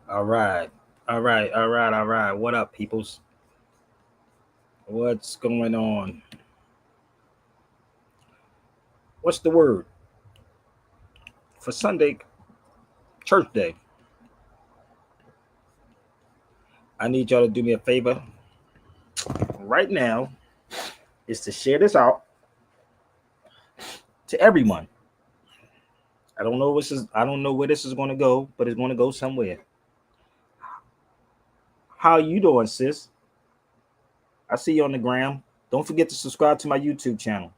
All right. All right. What up, peoples? What's going on? What's the word for Sunday church day? I need y'all to do me a favor right now is to share this out to everyone. I don't know where this is going to go, but it's going to go somewhere. How you doing, sis? I see you on the gram. Don't forget to subscribe to my YouTube channel.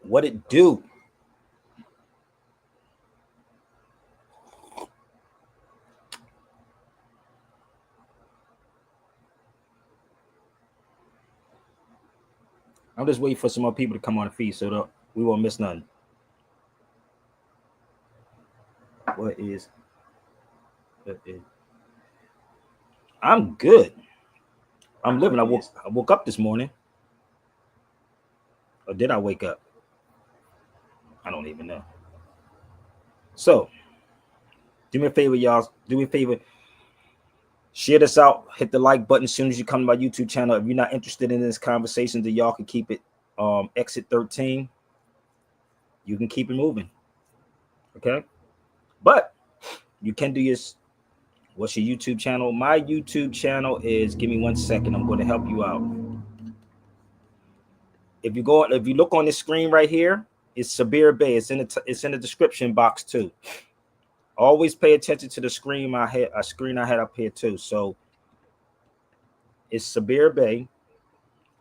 What it do? I'm just waiting for some more people to come on the feed so that we won't miss nothing. What is? What is? I'm good. I'm living. I woke up this morning. Or did I wake up? I don't even know. So, do me a favor, y'all. Do me a favor. Share this out. Hit the like button as soon as you come to my YouTube channel. If you're not interested in this conversation, then y'all can keep it exit 13. You can keep it moving. Okay? But you can do your what's your YouTube channel? My YouTube channel is, give me 1 second. I'm going to help you out. If you look on this screen right here, it's Sabir Bay. It's in the description box too. Always pay attention to the screen I had up here too. So it's Sabir Bay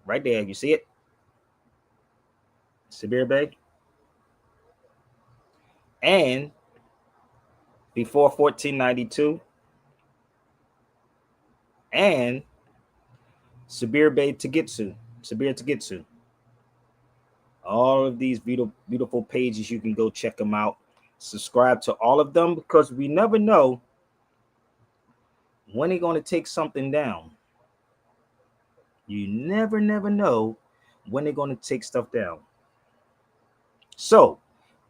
right there. You see it? Sabir Bay. And before 1492 and Sabir Bay Tagitsu. Sabir Tagitsu. All of these beautiful pages, you can go check them out. Subscribe to all of them because we never know when they're going to take something down. You never know when they're going to take stuff down. So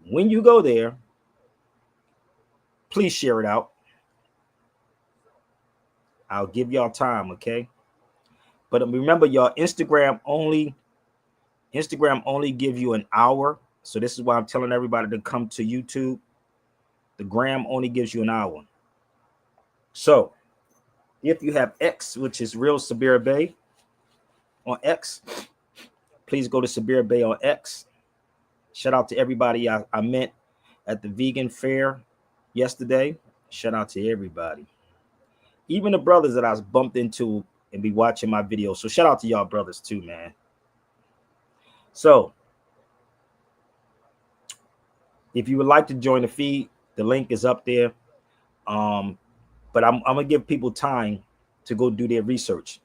when you go there, please share it out. I'll give y'all time, okay? But remember, y'all, Instagram only gives you an hour. So this is why I'm telling everybody to come to YouTube. The gram only gives you an hour. So if you have X, which is Real Sabir Bay on X, please go to Sabir Bay on X. Shout out to everybody I met at the vegan fair yesterday. Shout out to everybody. Even the brothers that I was bumped into and be watching my videos. So shout out to y'all brothers too, man. So if you would like to join the feed, the link is up there. But I'm gonna give people time to go do their research.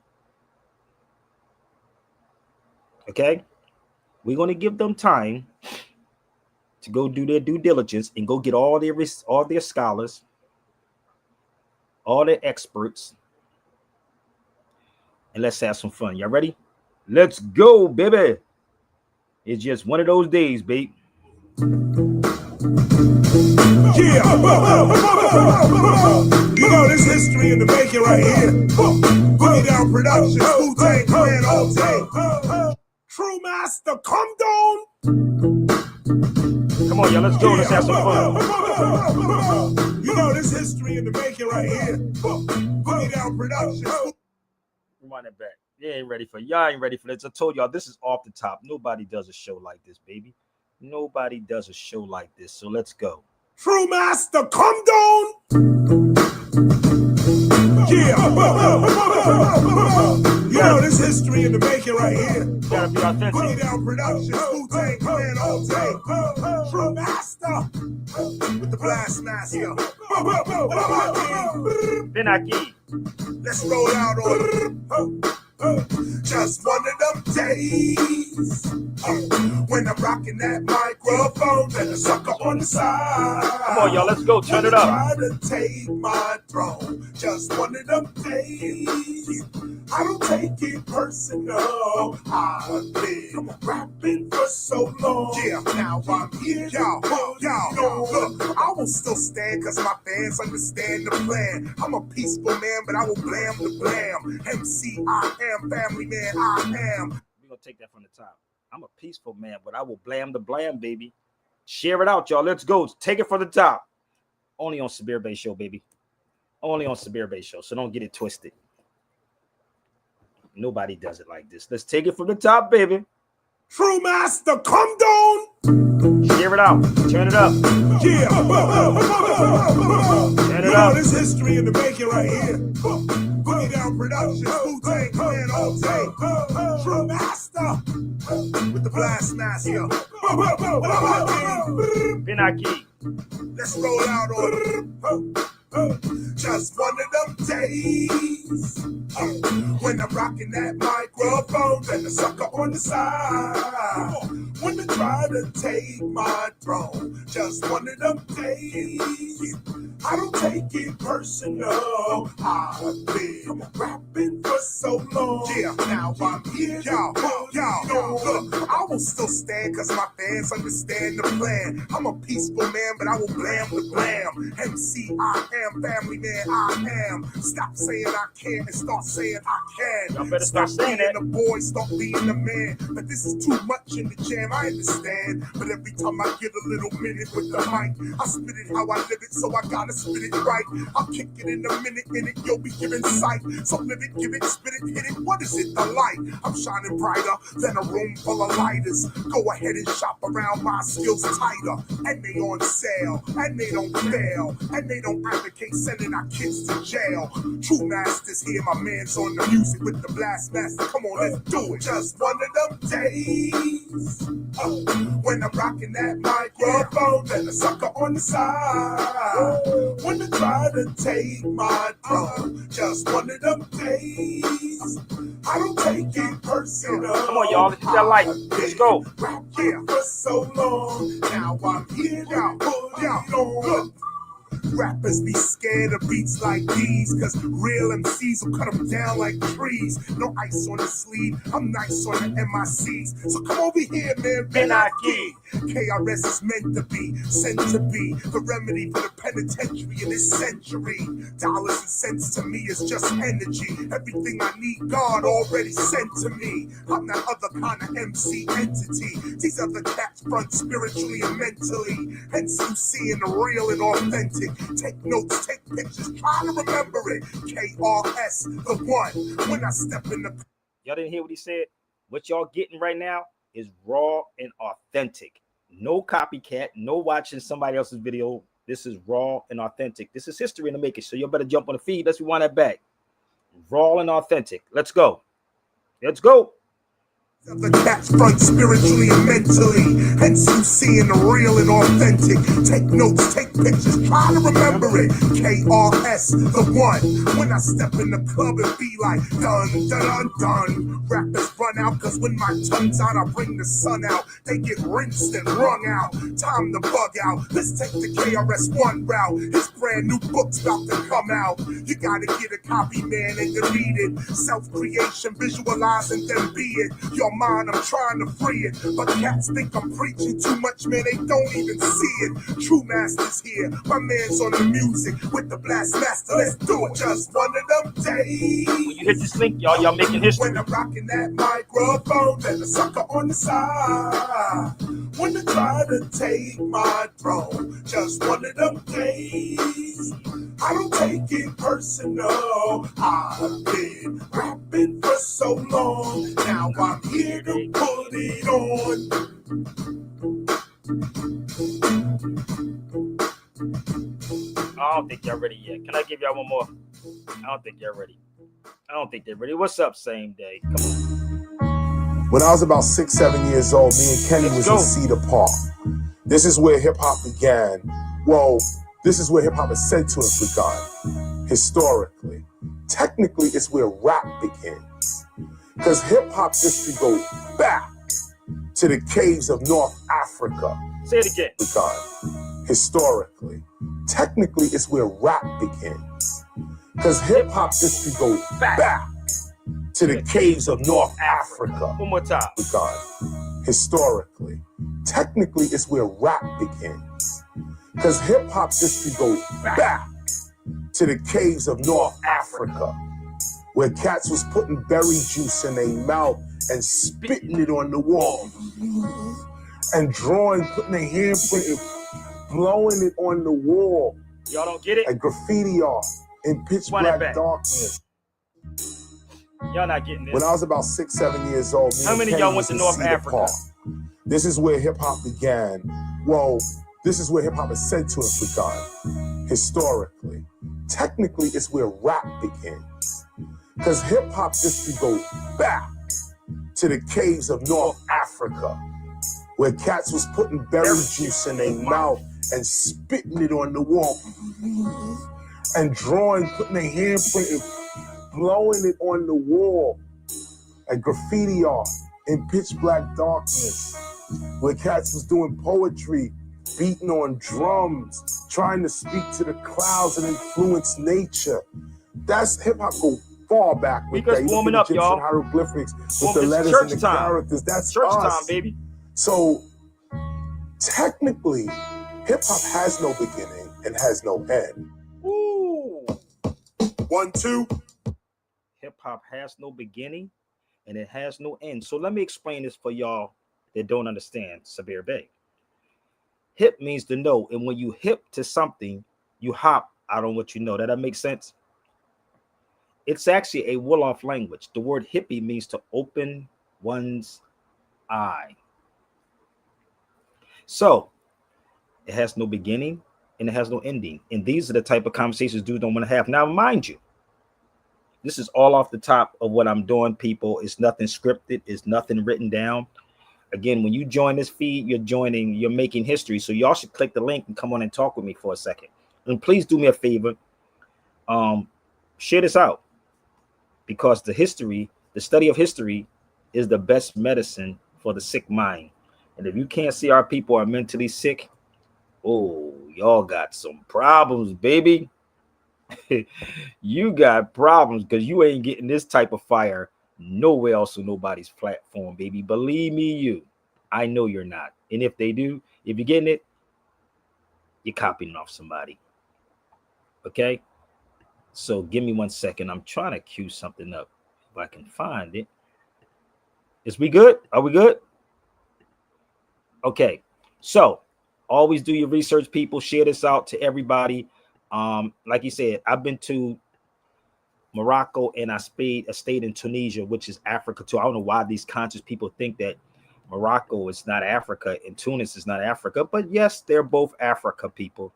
Okay, we're gonna give them time to go do their due diligence and go get all their scholars, all their experts, and let's have some fun. Y'all ready? Let's go, baby. It's just one of those days, babe. Yeah, you know this history in the making right here. Boogie Down Productions, Wu-Tang Clan, O-Tang. True Master, come down. Come on, y'all, let's go. Let's have some fun. You know this history in the making right here. Boogie Down Productions. Rewind it back. Y'all ain't ready for this. I told y'all this is off the top. Nobody does a show like this, baby. Nobody does a show like this. So let's go. True Master, come down. Yeah, you know this history in the making right here. Gotta be authentic. Boogie Down Productions, Wu-Tang Clan, O-Tang. True Master with the Blast Master. Benaki. Let's roll out on it. Just one of them days. When I'm rocking that microphone, then a sucker on the side. Come on, y'all, let's go. Turn it up. Try to take my throne, just one of them days. I don't take it personal. I've been rapping for so long. Yeah, now I'm here. Y'all, look, I will still stand because my fans understand the plan. I'm a peaceful man, but I will blam the blam. MC, I am family man, I am. We're going to take that from the top. I'm a peaceful man, but I will blam the blam, baby. Share it out, y'all. Let's go. Take it from the top. Only on Sabir Bay Show, baby. Only on Sabir Bay Show, so don't get it twisted. Nobody does it like this. Let's take it from the top, baby. True master, come down. Share it out. Turn it up. Yeah. Turn it up. This history in the making right here. Boogie Down Productions, Wu-Tang Clan all day. True master with the blast master. Pinaki. Let's roll out on it. Just one of them days when I'm rocking that microphone, then the sucker on the side. When they try to take my throne, just one of them days. I don't take it personal. I've been rapping for so long. Yeah, now I'm here. Y'all, look, I will still stand because my fans understand the plan. I'm a peaceful man, but I will blam the blam. MC, I am family man, I am. Stop saying I can't and start saying I can. Y'all better stop saying being that. a boy, start being a man. But this is too much in the jam, I understand. But every time I get a little minute with the mic, I spit it how I live it, so I gotta spit it right. I'll kick it in a minute, in it, you'll be giving sight. So live it, give it, spit it, hit it. What is it? The light. I'm shining brighter than a room full of lighters. Go ahead and shop around, my skills tighter. And they on sale, and they don't fail. And they don't advocate sending our kids to jail. True masters here, my man's on the music with the blast master. Come on, let's do it. Just one of them days when I'm rocking that microphone, then the sucker on the side. When they try to take my throne, just one of them days. I don't take it personal. Come on, y'all. Let's get that light. Let's go. Rap here for so long. Now I'm here. Now, look. Rappers be scared of beats like these, cause real MCs will cut them down like trees. No ice on the sleeve, I'm nice on the MICs. So come over here, man, Benaki. KRS is meant to be, sent to be the remedy for the penitentiary in this century. Dollars and cents to me is just energy. Everything I need, God already sent to me. I'm that other kind of MC entity. These other cats front spiritually and mentally. Hence you seeing the real and authentic. Take notes, take pictures, try to remember it. KRS, the one. When I step in the... Y'all didn't hear what he said? What y'all getting right now is raw and authentic. No copycat, no watching somebody else's video. This is raw and authentic. This is history in the making, so you better jump on the feed. Let's rewind that back. Raw and authentic. Let's go. Let's go. The cats front spiritually and mentally. Hence you seeing the real and authentic. Take notes, take pictures, try to remember it. KRS, the one. When I step in the club and be like, dun, dun, dun, dun. Rappers run out, cause when my tongue's out, I bring the sun out. They get rinsed and wrung out. Time to bug out. Let's take the KRS One route. His brand new book's about to come out. You gotta get a copy, man, and delete it. Self-creation, visualize and then be it. Your mind, I'm trying to free it, but cats think I'm preaching too much, man, they don't even see it. True masters here, my man's on the music with the blast master. Let's do it. Just one of them days. When you hit this link, y'all making history. When I'm rocking that microphone, then the sucker on the side. When they try to take my throne, just one of them days. I don't take it personal. I've been rapping for so long. Now I'm here to put it on. I don't think y'all ready yet. Can I give y'all one more? I don't think y'all ready. I don't think they're ready. What's up, same day? Come on. When I was about 6, 7 years old, me and Kenny was in Cedar Park. This is where hip hop began. Well, this is where hip hop is said to have begun, historically. Technically, it's where rap begins. Because hip hop history goes back to the caves of North Africa. Say it again. With God. Historically, technically, it's where rap begins. Because hip hop history goes back to the caves of North Africa. One more time. With God. Historically, technically, it's where rap begins. Because hip hop history goes back to the caves of North Africa, where cats was putting berry juice in their mouth and spitting it on the wall, and drawing, putting their handprint and blowing it on the wall. Y'all don't get it? And graffiti art in pitch black darkness. Y'all not getting this. When I was about 6, 7 years old, how many of y'all went to North Africa? This is where hip hop began. Well, this is where hip hop is said to have begun. Historically, technically, it's where rap begins. Because hip hop history goes back to the caves of North Africa, where cats was putting berry juice in their mouth and spitting it on the wall, and drawing, putting their handprint and blowing it on the wall, and graffiti art in pitch black darkness, where cats was doing poetry, beating on drums, trying to speak to the clouds and influence nature. That's hip hop go far back with that. We just warming up, y'all. Hieroglyphics with the letters and the characters. That's church us. time, baby. So technically, hip hop has no beginning and has no end. Ooh. 1, 2. Hip hop has no beginning and it has no end. So let me explain this for y'all that don't understand Sabir Bey. Hip means to know, and when you hip to something, you hop out on what you know. That makes sense? It's actually a Wolof language. The word hippie means to open one's eye. So it has no beginning and it has no ending. And these are the type of conversations dudes don't want to have. Now, mind you, this is all off the top of what I'm doing, people. It's nothing scripted. It's nothing written down. Again, when you join this feed, you're making history. So y'all should click the link and come on and talk with me for a second. And please do me a favor. Share this out, because the study of history is the best medicine for the sick mind. And if you can't see our people are mentally sick, oh, y'all got some problems, baby. You got problems because you ain't getting this type of fire nowhere else on nobody's platform, baby. Believe me, I know you're not. And if they do, if you're getting it, you're copying off somebody. Okay? So give me 1 second. I'm trying to cue something up if I can find it. Is we good? Are we good? Okay. So always do your research, people. Share this out to everybody. Like you said, I've been to Morocco and I stayed in Tunisia, which is Africa too. I don't know why these conscious people think that Morocco is not Africa and Tunis is not Africa, but yes, they're both Africa, people.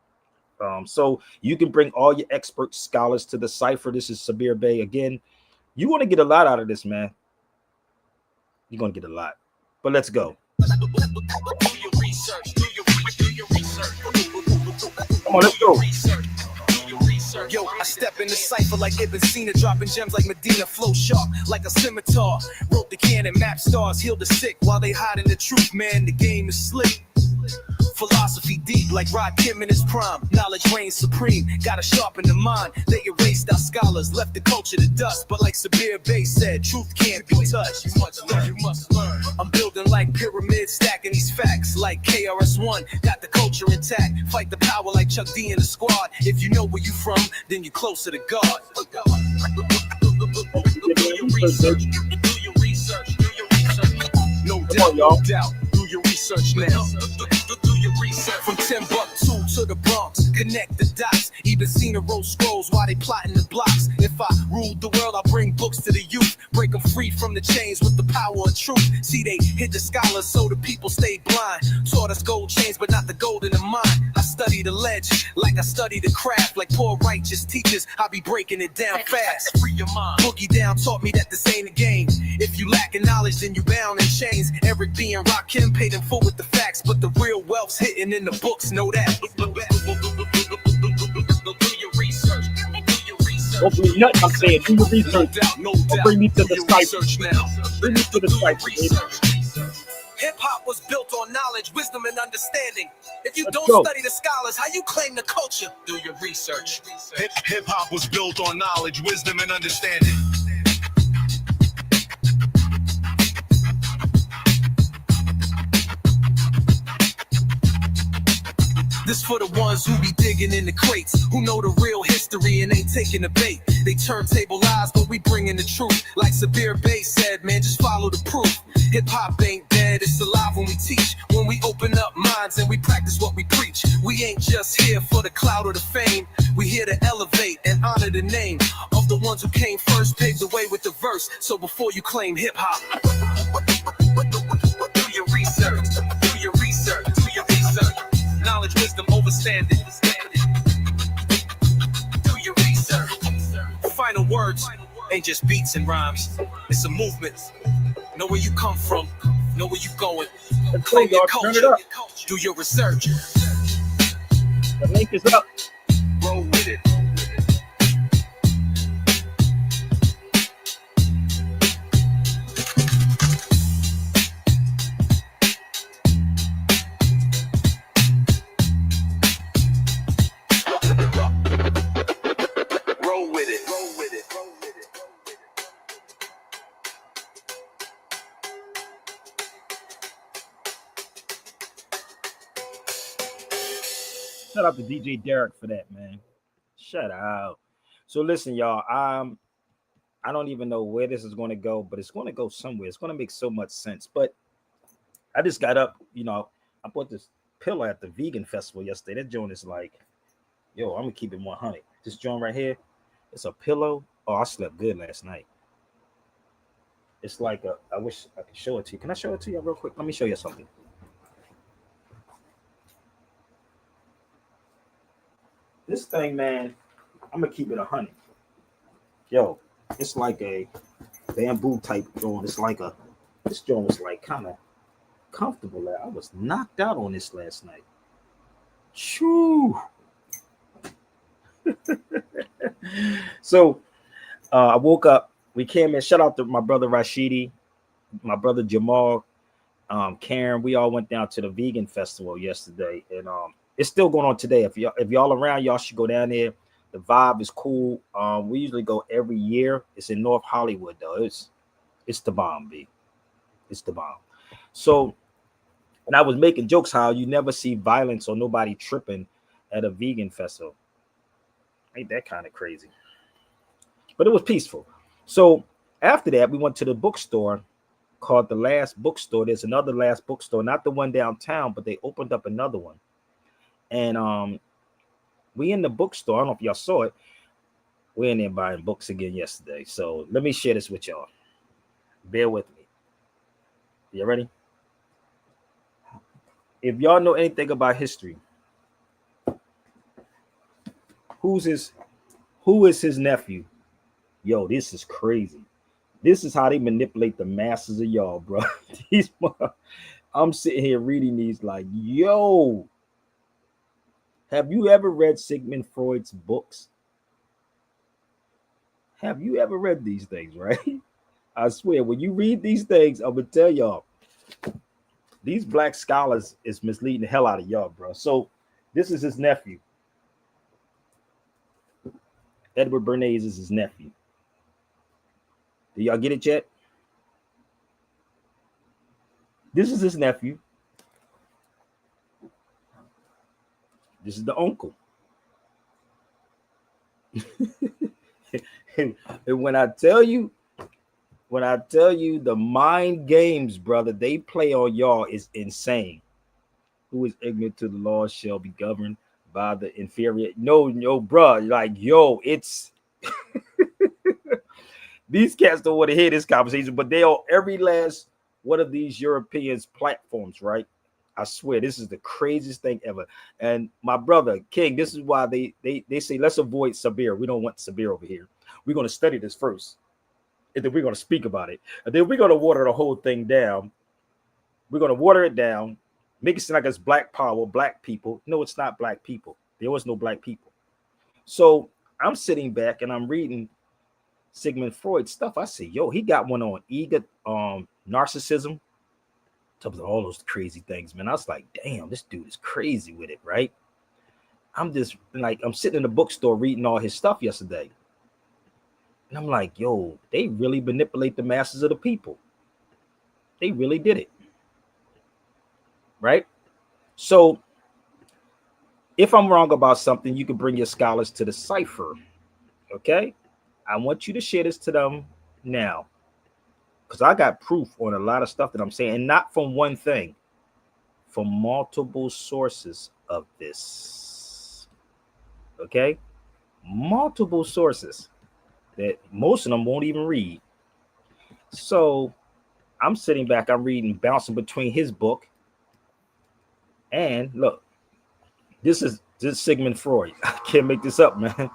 So you can bring all your expert scholars to the cipher. This is Sabir Bey. Again, you want to get a lot out of this, man. You're going to get a lot. But let's go. Come on, let's go. Yo, I step in the cipher like Ibn Sina, dropping gems like Medina, flow sharp like a scimitar. Wrote the canon, map stars, heal the sick while they hiding the truth, man. The game is slick. Philosophy deep like Rod Kim in his prime. Knowledge reigns supreme, gotta sharpen the mind. They erased our scholars, left the culture to dust. But like Sabir Bey said, truth can't be touched. You must learn. I'm building like pyramids, stacking these facts like KRS-One. Got the culture intact, fight the power like Chuck D and the squad. If you know where you from, then you're closer to God. Do your research. No doubt, no doubt. Do your research now. From Timbuktu to the Bronx, connect the dots. Even seen the roll scrolls while they plotting the blocks. If I ruled the world, I'll bring books to the youth. Break them free from the chains with the power of truth. See, they hid the scholars so the people stayed blind. Taught us gold chains, but not the gold in the mine. I study the ledge like I study the craft. Like poor righteous teachers, I be breaking it down fast. Free your mind. Boogie Down taught me that this ain't a game. If you lacking knowledge, then you bound in chains. Eric B and Rakim paid in full with the facts, but the real wealth's hidden in the books, know that. Don't believe nothing I'm saying. Do your research. Don't bring me to the cipher. Bring me to the cipher, baby. Hip-hop was built on knowledge, wisdom, and understanding. If you Let's don't go. study the scholars, how you claim the culture? Do your research. Hip-hop was built on knowledge, wisdom, and understanding. This for the ones who be digging in the crates, who know the real history and ain't taking the bait. They turntable lies, but we bringing the truth. Like Sabir Bey said, man, just follow the proof. Hip-hop ain't dead, it's alive when we teach. When we open up minds and we practice what we preach. We ain't just here for the clout or the fame. We here to elevate and honor the name of the ones who came first, paved the way with the verse. So before you claim hip-hop, do your research, do your research, do your research. Knowledge, wisdom, overstanding. Do your research. Final words ain't just beats and rhymes. It's a movement. Know where you come from. Know where you going. Claim your culture. Do your research. The link is up. Roll with it. Roll with it. Roll with it. Roll with it. Shout out to DJ Derek for that, man. Shout out. So listen, y'all. I don't even know where this is going to go, but it's going to go somewhere. It's going to make so much sense. But I just got up, I bought this pillow at the vegan festival yesterday. That joint is like, yo, I'm gonna keep it 100. This joint right here, it's a pillow. Oh, I slept good last night. It's like I wish I could show it to you. Can I show it to you real quick? Let me show you something. This thing, man, I'm gonna keep it 100. Yo, it's like a bamboo type joint. This joint was like kind of comfortable. I was knocked out on this last night. Shoo. So I woke up. We came in. Shout out to my brother Rashidi, my brother Jamal, Karen. We all went down to the vegan festival yesterday, and it's still going on today. If y'all around, y'all should go down there. The vibe is cool. We usually go every year. It's in North Hollywood though. It's the bomb, B. It's the bomb. So, and I was making jokes how you never see violence or nobody tripping at a vegan festival. Ain't that kind of crazy? But it was peaceful. So after that, we went to the bookstore called The Last Bookstore. There's another Last Bookstore, not the one downtown, but they opened up another one. And we in the bookstore. I don't know if y'all saw it. We're in there buying books again yesterday. So let me share this with y'all. Bear with me. You ready? If y'all know anything about history, who is his nephew? Yo, this is crazy. This is how they manipulate the masses of y'all, bro. I'm sitting here reading these like, yo, have you ever read Sigmund Freud's books? Have you ever read these things, right? I swear, when you read these things, I'm gonna tell y'all, these black scholars is misleading the hell out of y'all, bro. So this is his nephew. Edward Bernays is his nephew. Do y'all get it yet? This is his nephew. This is the uncle. and when I tell you the mind games, brother, they play on y'all is insane. Who is ignorant to the law shall be governed by the inferior. No, bro. Like, yo, it's these cats don't want to hear this conversation, but they on every last one of these Europeans platforms, right? I swear this is the craziest thing ever. And my brother King, this is why they say let's avoid Sabir. We don't want Sabir over here. We're going to study this first, and then we're going to speak about it, and then we're going to water the whole thing down. We're going to water it down, make it seem like it's black power, black people. No, it's not black people. There was no black people. So I'm sitting back and I'm reading Sigmund Freud stuff. I say, yo, he got one on ego, narcissism, Talks about all those crazy things, man. I was like, damn, this dude is crazy with it, right? I'm just like, I'm sitting in the bookstore reading all his stuff yesterday. And I'm like, yo, they really manipulate the masses of the people. They really did it. Right? So if I'm wrong about something, you can bring your scholars to the cipher. Okay? I want you to share this to them now. Because I got proof on a lot of stuff that I'm saying, and not from one thing, from multiple sources of this. Okay? Multiple sources that most of them won't even read. So I'm sitting back, I'm reading, bouncing between his book. And look, this is Sigmund Freud. I can't make this up, man.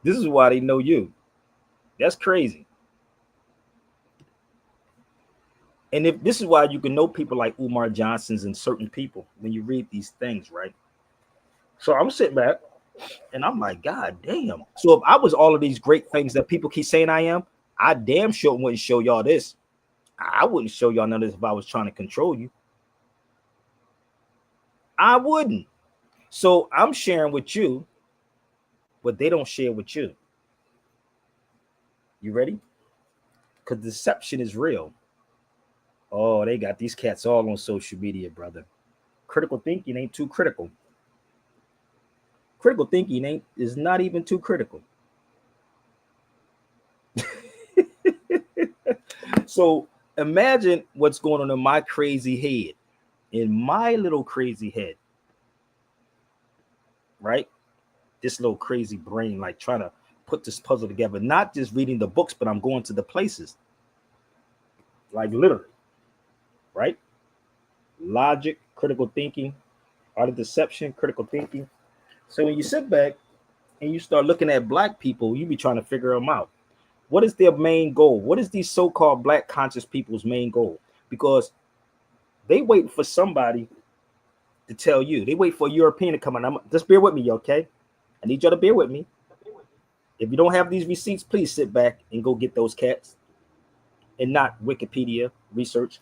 This is why they know you. That's crazy. And if this is why you can know people like Umar Johnson's and certain people when you read these things, right? So I'm sitting back and I'm like, God damn. So if I was all of these great things that people keep saying I am, I damn sure wouldn't show y'all this. I wouldn't show y'all none of this if I was trying to control you. I wouldn't. So I'm sharing with you what they don't share with you. You ready? Because deception is real. Oh, they got these cats all on social media, brother. Critical thinking ain't too critical. Critical thinking is not even too critical. So imagine what's going on in my crazy head, in my little crazy head, right? This little crazy brain, like trying to put this puzzle together, not just reading the books, but I'm going to the places, like literally. Right? Logic, critical thinking, art of deception, critical thinking. So when you sit back and you start looking at black people, you be trying to figure them out. What is their main goal? What is these so-called black conscious people's main goal? Because they wait for somebody to tell you. They wait for a European to come in. Just bear with me, okay? I need y'all to bear with me. If you don't have these receipts, please sit back and go get those cats and not Wikipedia research.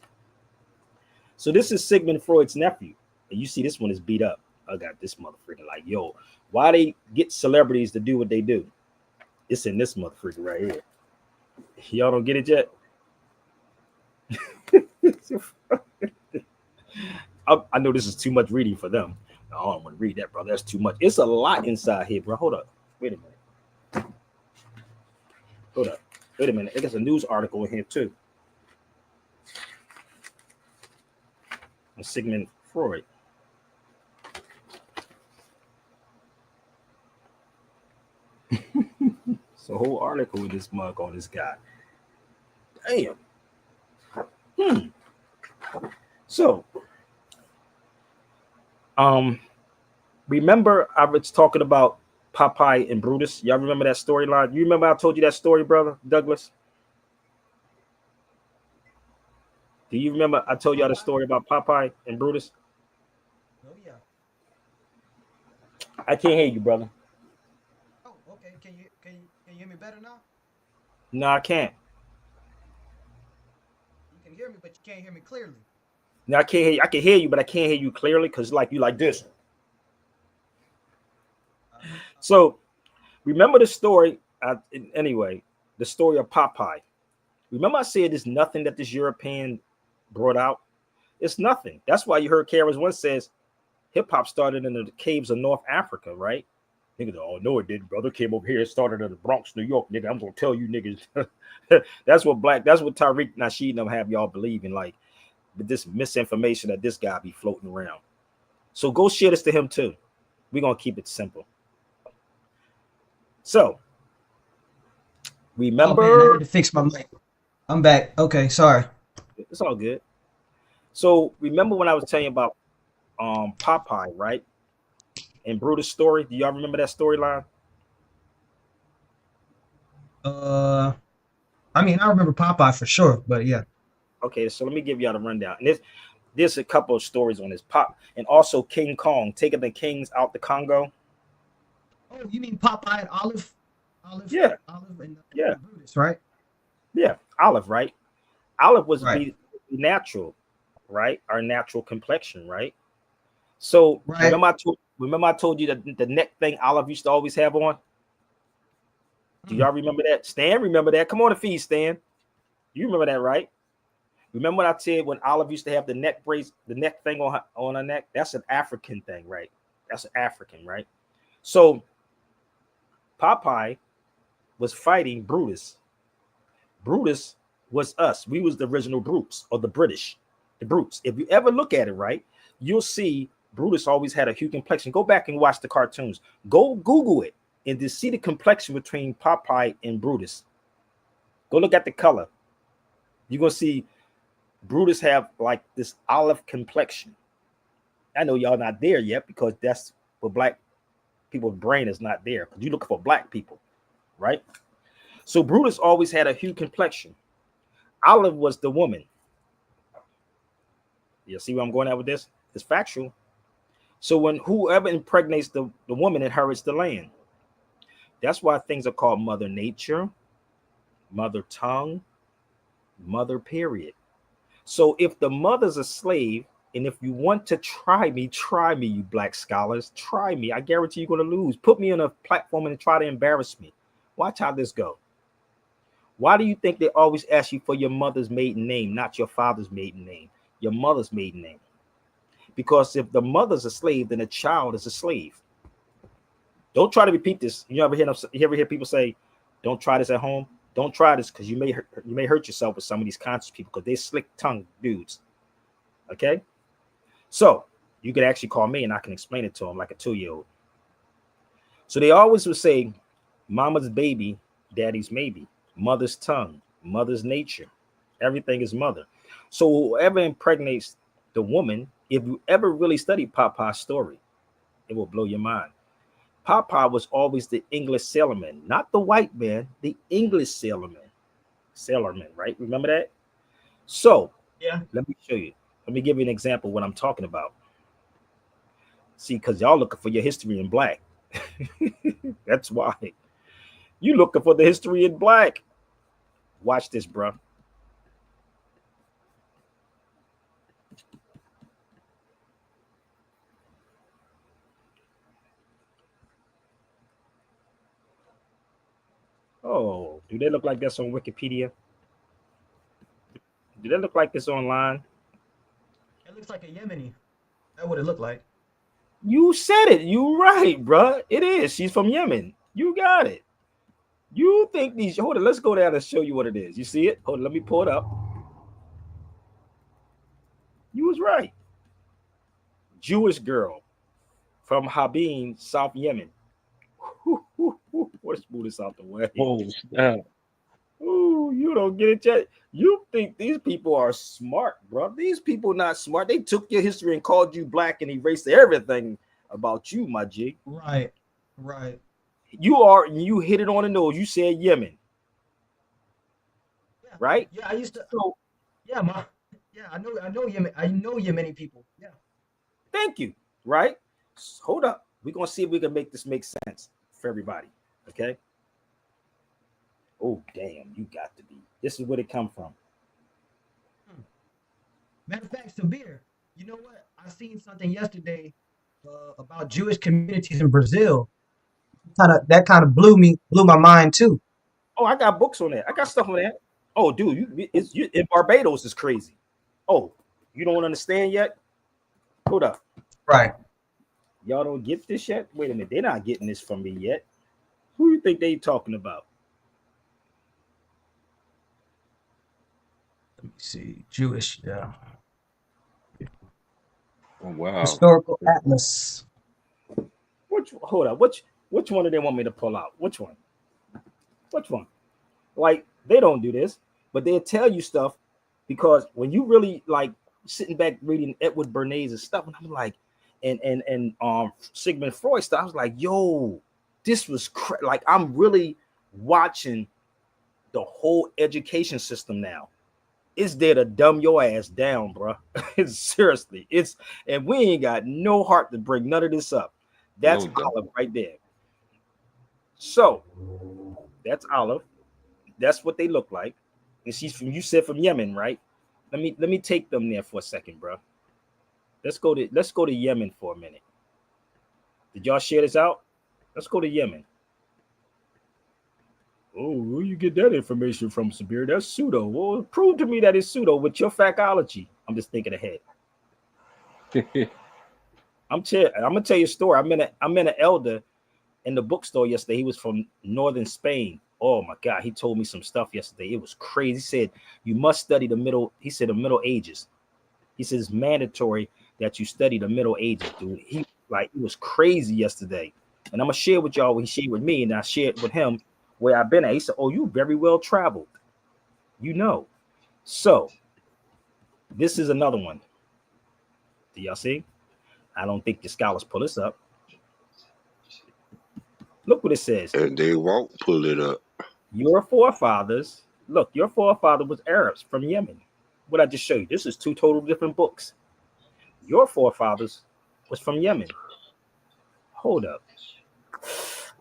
So this is Sigmund Freud's nephew. And you see this one is beat up. I got this motherfucker like, yo, why they get celebrities to do what they do? It's in this motherfucker right here. Y'all don't get it yet? I know this is too much reading for them. I don't want to read that, bro. That's too much. It's a lot inside here, bro. Hold up. Wait a minute. Hold up. Wait a minute. There's a news article in here too. Sigmund Freud. It's a whole article with this mug on this guy. Damn. So, remember I was talking about Popeye and Brutus. Y'all remember that storyline? You remember I told you that story, brother Douglas? Do you remember I told y'all the story about Popeye and Brutus? Oh yeah. I can't hear you, brother. Oh, okay. Can you hear me better now? No, I can't. You can hear me, but you can't hear me clearly. No, I can't hear you. I can hear you, but I can't hear you clearly because like you like this. So remember the story. Anyway, the story of Popeye. Remember I said there's nothing that this European brought out. It's nothing. That's why you heard Kara's one says hip hop started in the caves of North Africa, right? Niggas, oh no, it didn't, brother. Came over here, it started in the Bronx, New York, nigga. I'm gonna tell you niggas. That's what Tariq Nasheed and them have y'all believing, like this misinformation that this guy be floating around. So go share this to him too. We're gonna keep it simple. So remember, oh, man, I had to fix my mic. I'm back. Okay, sorry. It's all good. So remember when I was telling you about Popeye, right? And Brutus' story. Do y'all remember that storyline? I mean, I remember Popeye for sure, but yeah. Okay, so let me give y'all the rundown. And there's a couple of stories on this Pop, and also King Kong taking the kings out the Congo. Oh, you mean Popeye and Olive? Yeah. Olive and Yeah. Brutus, right? Yeah, Olive, right? Olive was Right. be natural. right? Our natural complexion, right? So Right. remember I told you that the neck thing Olive used to always have on. Do Mm. y'all remember that? Stan, remember that? Come on, the feed, Stan. You remember that, right? Remember what I said when Olive used to have the neck brace, the neck thing on her neck? That's an African thing, right? That's an African, right? So Popeye was fighting Brutus. Brutus was us. We was the original Brutes or the British, the Brutes. If you ever look at it, right, you'll see Brutus always had a hue complexion. Go back and watch the cartoons. Go Google it and to see the complexion between Popeye and Brutus. Go look at the color. You're gonna see Brutus have like this olive complexion. I know y'all not there yet because that's what black people's brain is not there because you're looking for black people, right? So Brutus always had a hue complexion. Olive was the woman. You see where I'm going at with this? It's factual. So when whoever impregnates the woman inherits the land. That's why things are called Mother Nature, Mother Tongue, Mother Period. So if the mother's a slave, and if you want to try me, you black scholars, try me. I guarantee you're going to lose. Put me on a platform and try to embarrass me. Watch how this go. Why do you think they always ask you for your mother's maiden name, not your father's maiden name? Your mother's maiden name. Because if the mother's a slave, then the child is a slave. Don't try to repeat this. You ever hear people say, "Don't try this at home." Don't try this because you may hurt yourself with some of these conscious people because they slick tongued dudes. Okay, so you could actually call me and I can explain it to them like a 2-year-old. So they always would say, "Mama's baby, daddy's maybe. Mother's tongue, mother's nature. Everything is mother." So whoever impregnates the woman, if you ever really study Papa's story, it will blow your mind. Papa was always the English sailorman, not the white man, the English sailorman. Sailorman, right? Remember that? So Yeah. let me show you. Let me give you an example of what I'm talking about. See, because y'all looking for your history in black. That's why. You looking for the history in black. Watch this, bro. Oh, do they look like this on Wikipedia? Do they look like this online? It looks like a Yemeni. That's what it looked like. You said it. You right, bro. It is. She's from Yemen. You got it. You think these? Hold on. Let's go down and show you what it is. You see it? Hold on. Let me pull it up. You was right. Jewish girl from Habib, South Yemen. Let's move this out the way. Oh, snap. Ooh, you don't get it yet. You think these people are smart, bro? These people not smart. They took your history and called you black and erased everything about you, my G. Right. Right. You hit it on the nose. You said Yemen, Yeah. right? Yeah. I used to. So Yeah. Yeah. I know Yemen. I know Yemeni people. Yeah. thank you, right? Hold up. We're gonna see if we can make this make sense for everybody. Okay. Oh, damn, you got to be. This is where it come from. Matter of fact, Sabir, you know what? I seen something yesterday about Jewish communities in Brazil. That kind of blew my mind too. Oh, I got books on that. I got stuff on that. Oh, dude, you in Barbados is crazy. Oh, you don't understand yet? Hold up. Right. Y'all don't get this yet? Wait a minute. They're not getting this from me yet. Who you think they talking about? Let me see. Jewish. Yeah. Oh, wow. Historical atlas. Hold up. Which one do they want me to pull out? Which one? Which one? Like they don't do this, but they'll tell you stuff because when you really like sitting back reading Edward Bernays' stuff, and I'm like, and Sigmund Freud stuff, I was like, yo, this was like I'm really watching the whole education system now. It's there to dumb your ass down, bro. Seriously, and we ain't got no heart to bring none of this up. That's No doubt. Olive right there. So that's Olive. That's what they look like. And she's from, you said from Yemen, right? Let me take them there for a second, bro. Let's go to Yemen for a minute. Did y'all share this out? Let's go to Yemen. Oh, where you get that information from, Sabir? That's pseudo. Well, prove to me that it's pseudo with your factology. I'm just thinking ahead. I'm gonna tell you a story. I'm in an elder in the bookstore yesterday. He was from northern Spain. Oh my God, he told me some stuff yesterday. It was crazy. He said you must study the middle. He said the Middle Ages. He says it's mandatory that you study the Middle Ages, dude. It was crazy yesterday. And I'm gonna share with y'all what he shared with me, and I shared with him where I've been at. He said, "Oh, you very well traveled, you know." So this is another one. Do y'all see? I don't think the scholars pull this up. Look what it says. And they won't pull it up. Your forefathers, look, your forefather was Arabs from Yemen. What I just showed you, this is two total different books. Your forefathers was from Yemen. Hold up.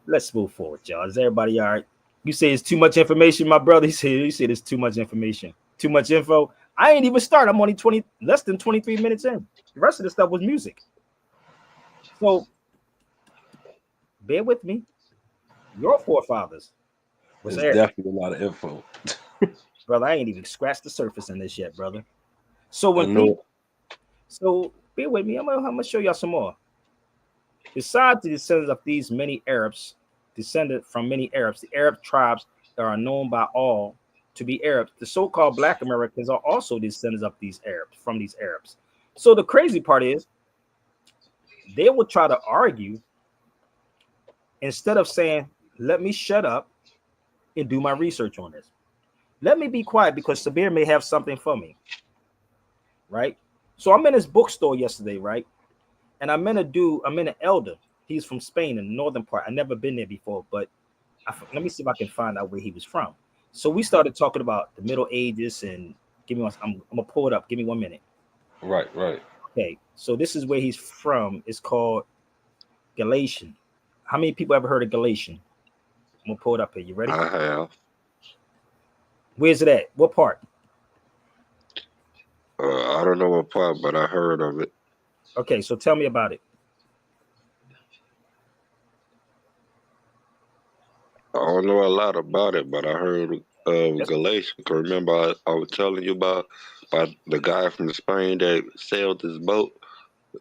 Let's move forward, y'all. Is everybody all right? You say it's too much information, my brother. He said it's too much information. Too much info. I ain't even started. I'm only less than 23 minutes in. The rest of the stuff was music. So bear with me. Your forefathers was There's Arab. definitely a lot of info. Brother, I ain't even scratched the surface in this yet, brother. So when know. people, so bear with me. I'm gonna show y'all some more. Besides the descendants of these many Arabs, descended from many Arabs, the Arab tribes that are known by all to be Arabs, the so-called Black Americans are also descendants of these Arabs, from these Arabs. So the crazy part is they will try to argue instead of saying, let me shut up and do my research on this. Let me be quiet because Sabir may have something for me, right? So I'm in his bookstore yesterday, right? And I'm in an elder. He's from Spain in the northern part. I've never been there before, but let me see if I can find out where he was from. So we started talking about the Middle Ages and I'm gonna pull it up. Give me 1 minute. Right. Okay, so this is where he's from. It's called Galatian. How many people ever heard of Galatian? I'm gonna pull it up here. You ready? I have. Where's it at? What part? I don't know what part, but I heard of it. Okay, so tell me about it. I don't know a lot about it, but I heard of That's, Galatians. Remember, I was telling you about the guy from Spain that sailed his boat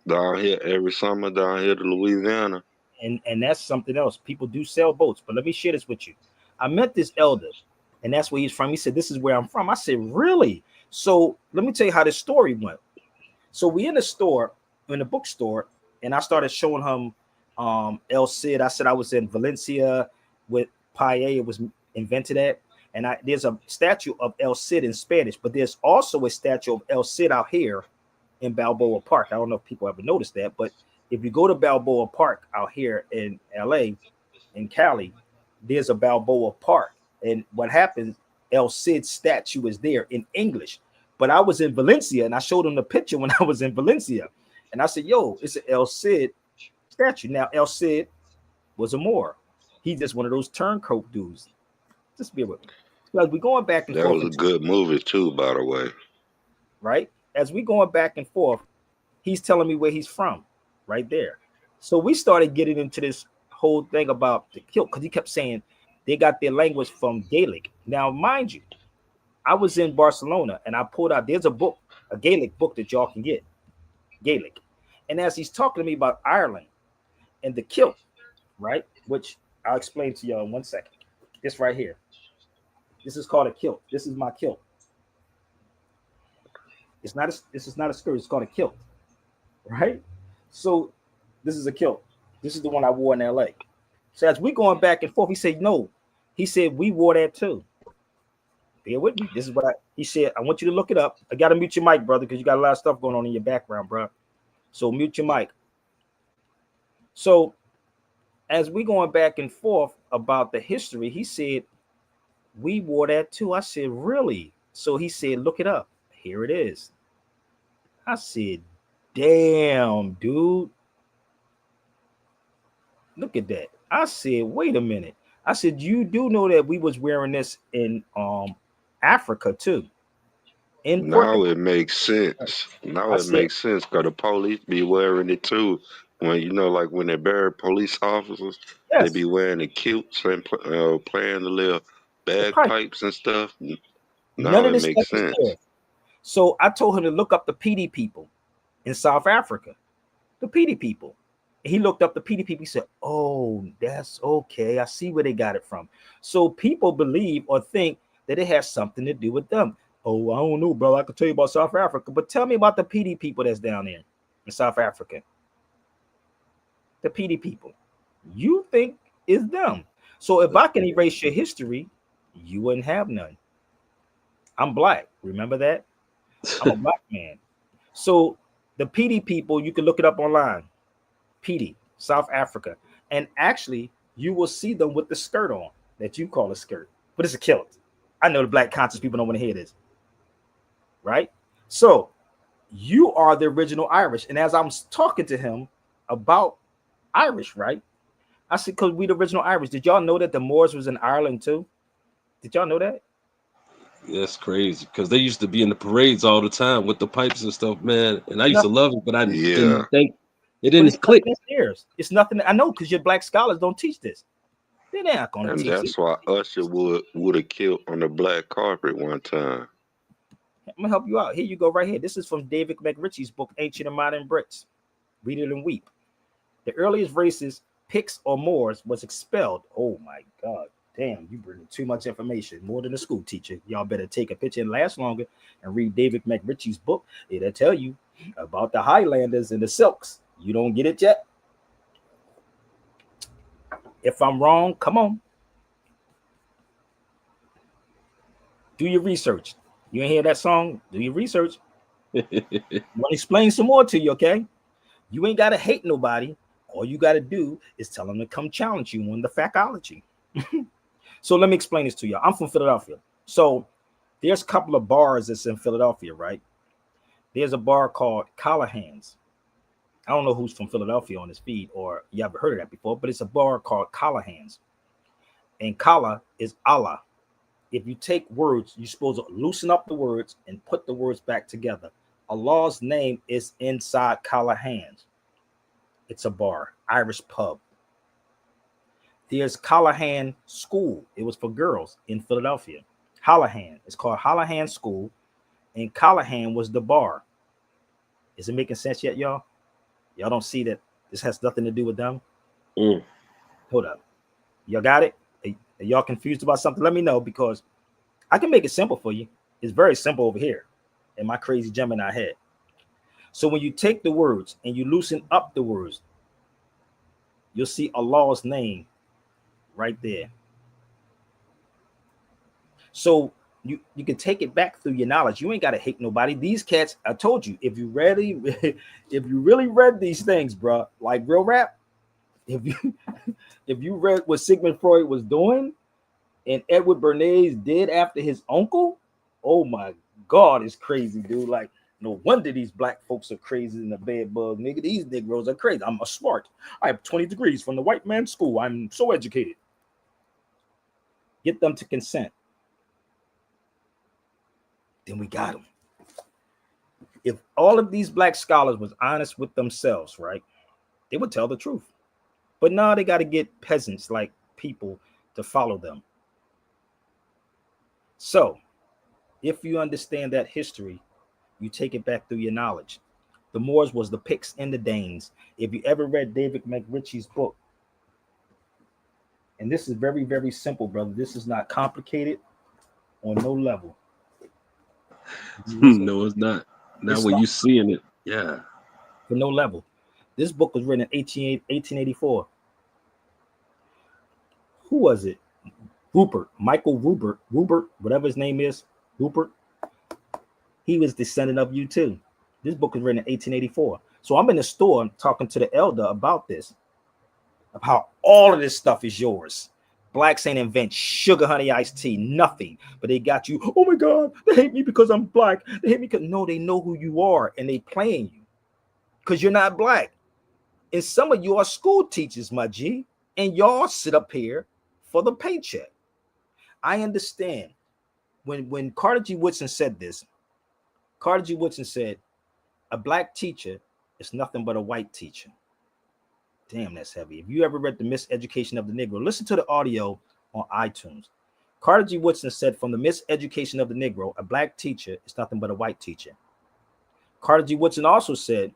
down here every summer down here to Louisiana. and that's something else. People do sell boats, but let me share this with you. I met this elder, and that's where he's from. He said, "This is where I'm from." I said, "Really?" So let me tell you how this story went. So we in the store, in the bookstore, and I started showing him El Cid. I said I was in Valencia with Paye. It was invented at, and there's a statue of El Cid in Spanish, but there's also a statue of El Cid out here in Balboa Park. I don't know if people ever noticed that, but if you go to Balboa Park out here in LA, in Cali, there's a Balboa Park. And what happens, El Cid statue is there in English. But I was in Valencia and I showed him the picture when I was in Valencia. And I said, yo, it's an El Cid statue. Now, El Cid was a Moor. He's just one of those turncoat dudes. Just be with me. Because we're going back and That forth, was a good movie too, by the way. right? As we going back and forth, he's telling me where he's from, right there. So we started getting into this whole thing about the kilt because he kept saying they got their language from Gaelic. Now, mind you, I was in Barcelona and I pulled out, there's a book, a Gaelic book that y'all can get, Gaelic. And as he's talking to me about Ireland and the kilt, right, which I'll explain to y'all in 1 second. This right here. This is called a kilt. This is my kilt. This is not a skirt. It's called a kilt, right? So this is a kilt. This is the one I wore in LA. So as we going back and forth, he said, no. He said, we wore that too. Bear with me. This is what he said. I want you to look it up. I got to mute your mic, brother, because you got a lot of stuff going on in your background, bro. So mute your mic. So as we going back and forth about the history, he said, we wore that too. I said, really? So he said, look it up. Here it is. I said, damn, dude. Look at that. I said, wait a minute. I said, you do know that we was wearing this in Africa too. in Puerto Now Rico. it makes sense. Now I it said, makes sense because the police be wearing it too. When like when they bury police officers, they be yes, wearing the kilts and playing the little the pipe. bagpipes and stuff. None Now of it this stuff makes is sense. there. So I told him to look up the PD people in South Africa. The PD people. He looked up the PD people. He said, "Oh, that's okay. I see where they got it from." So people believe or think that it has something to do with them. Oh, I don't know, bro. I can tell you about South Africa, but tell me about the PD people that's down there in South Africa. The PD people. You think is them. So if I can erase your history, you wouldn't have none. I'm black. Remember that? I'm a black man. So the PD people, you can look it up online. PD, South Africa. And actually, you will see them with the skirt on that you call a skirt, but it's a kilt. I know the black conscious people don't want to hear this, right? So you are the original Irish. And as I'm talking to him about Irish, right? I said, because we the original Irish. Did y'all know that the Moors was in Ireland too? Did y'all know that? That's crazy because they used to be in the parades all the time with the pipes and stuff, man. And I It's used to nothing, love it, but I Yeah, didn't think it but it's didn't click. nothing that's theirs. It's nothing. I know because your black scholars don't teach this. They're not going to and teach it. that's why Usher would have killed on the black carpet one time. I'm gonna help you out. Here you go, right here. This is from David McRitchie's book, Ancient and Modern Brits. Read it and weep. The earliest races, Picts or Moors, was expelled. Oh my God. Damn, you bringing too much information, more than a school teacher. Y'all better take a picture and last longer and read David McRitchie's book. It'll tell you about the Highlanders and the Silks. You don't get it yet? If I'm wrong, come on. Do your research. You ain't hear that song? Do your research. I'm gonna explain some more to you, okay? You ain't gotta hate nobody. All you gotta do is tell them to come challenge you on the factology. So let me explain this to you. I'm from Philadelphia. So there's a couple of bars that's in Philadelphia, right? There's a bar called Callahan's. I don't know who's from Philadelphia on this feed or you ever heard of that before, but it's a bar called Callahan's. And Kala is Allah. If you take words, you're supposed to loosen up the words and put the words back together. Allah's name is inside Callahan's. It's a bar, Irish pub. There's Callahan School. It was for girls in Philadelphia. Hallahan. It's called Hallahan School, and Callahan was the bar. Is it making sense yet, y'all? Y'all don't see that this has nothing to do with them? Mm. Hold up. Y'all got it? Are y'all confused about something? Let me know because I can make it simple for you. It's very simple over here in my crazy Gemini head. So when you take the words and you loosen up the words, you'll see Allah's name right there. So you can take it back through your knowledge. You ain't got to hate nobody. These cats, I told you, if you really read these things, bro, like real rap, if you read what Sigmund Freud was doing and Edward Bernays did after his uncle, oh my God, it's crazy, dude. Like, no wonder these black folks are crazy in the bed bug, nigga. These Negroes are crazy. I'm a smart. I have 20 degrees from the white man's school. I'm so educated. Get them to consent. Then we got them. If all of these black scholars was honest with themselves, right, they would tell the truth. But now they got to get peasants like people to follow them. So if you understand that history, you take it back through your knowledge. The Moors was the Picts and the Danes. If you ever read David McRitchie's book, and this is very, very simple, brother. This is not complicated on no level. No, it's not. Now It's when not you seeing it, yeah. for no level. This book was written in 1884. Who was it? Rupert, Michael Rupert, whatever his name is, Rupert. He was descendant of you too. This book was written in 1884. So I'm in the store talking to the elder about this, of how all of this stuff is yours. Blacks ain't invent sugar honey iced tea, nothing. But they got you. Oh my God, they hate me because I'm black. They hate me because no, they know who you are and they playing you because you're not black. And some of you are school teachers, my G, and y'all sit up here for the paycheck. I understand when Carter G. Woodson said this, Carter G. Woodson said, a black teacher is nothing but a white teacher. Damn, that's heavy. If you ever read The Miseducation of the Negro, listen to the audio on iTunes. Carter G. Woodson said, from the miseducation of the Negro, a black teacher is nothing but a white teacher. Carter G. Woodson also said,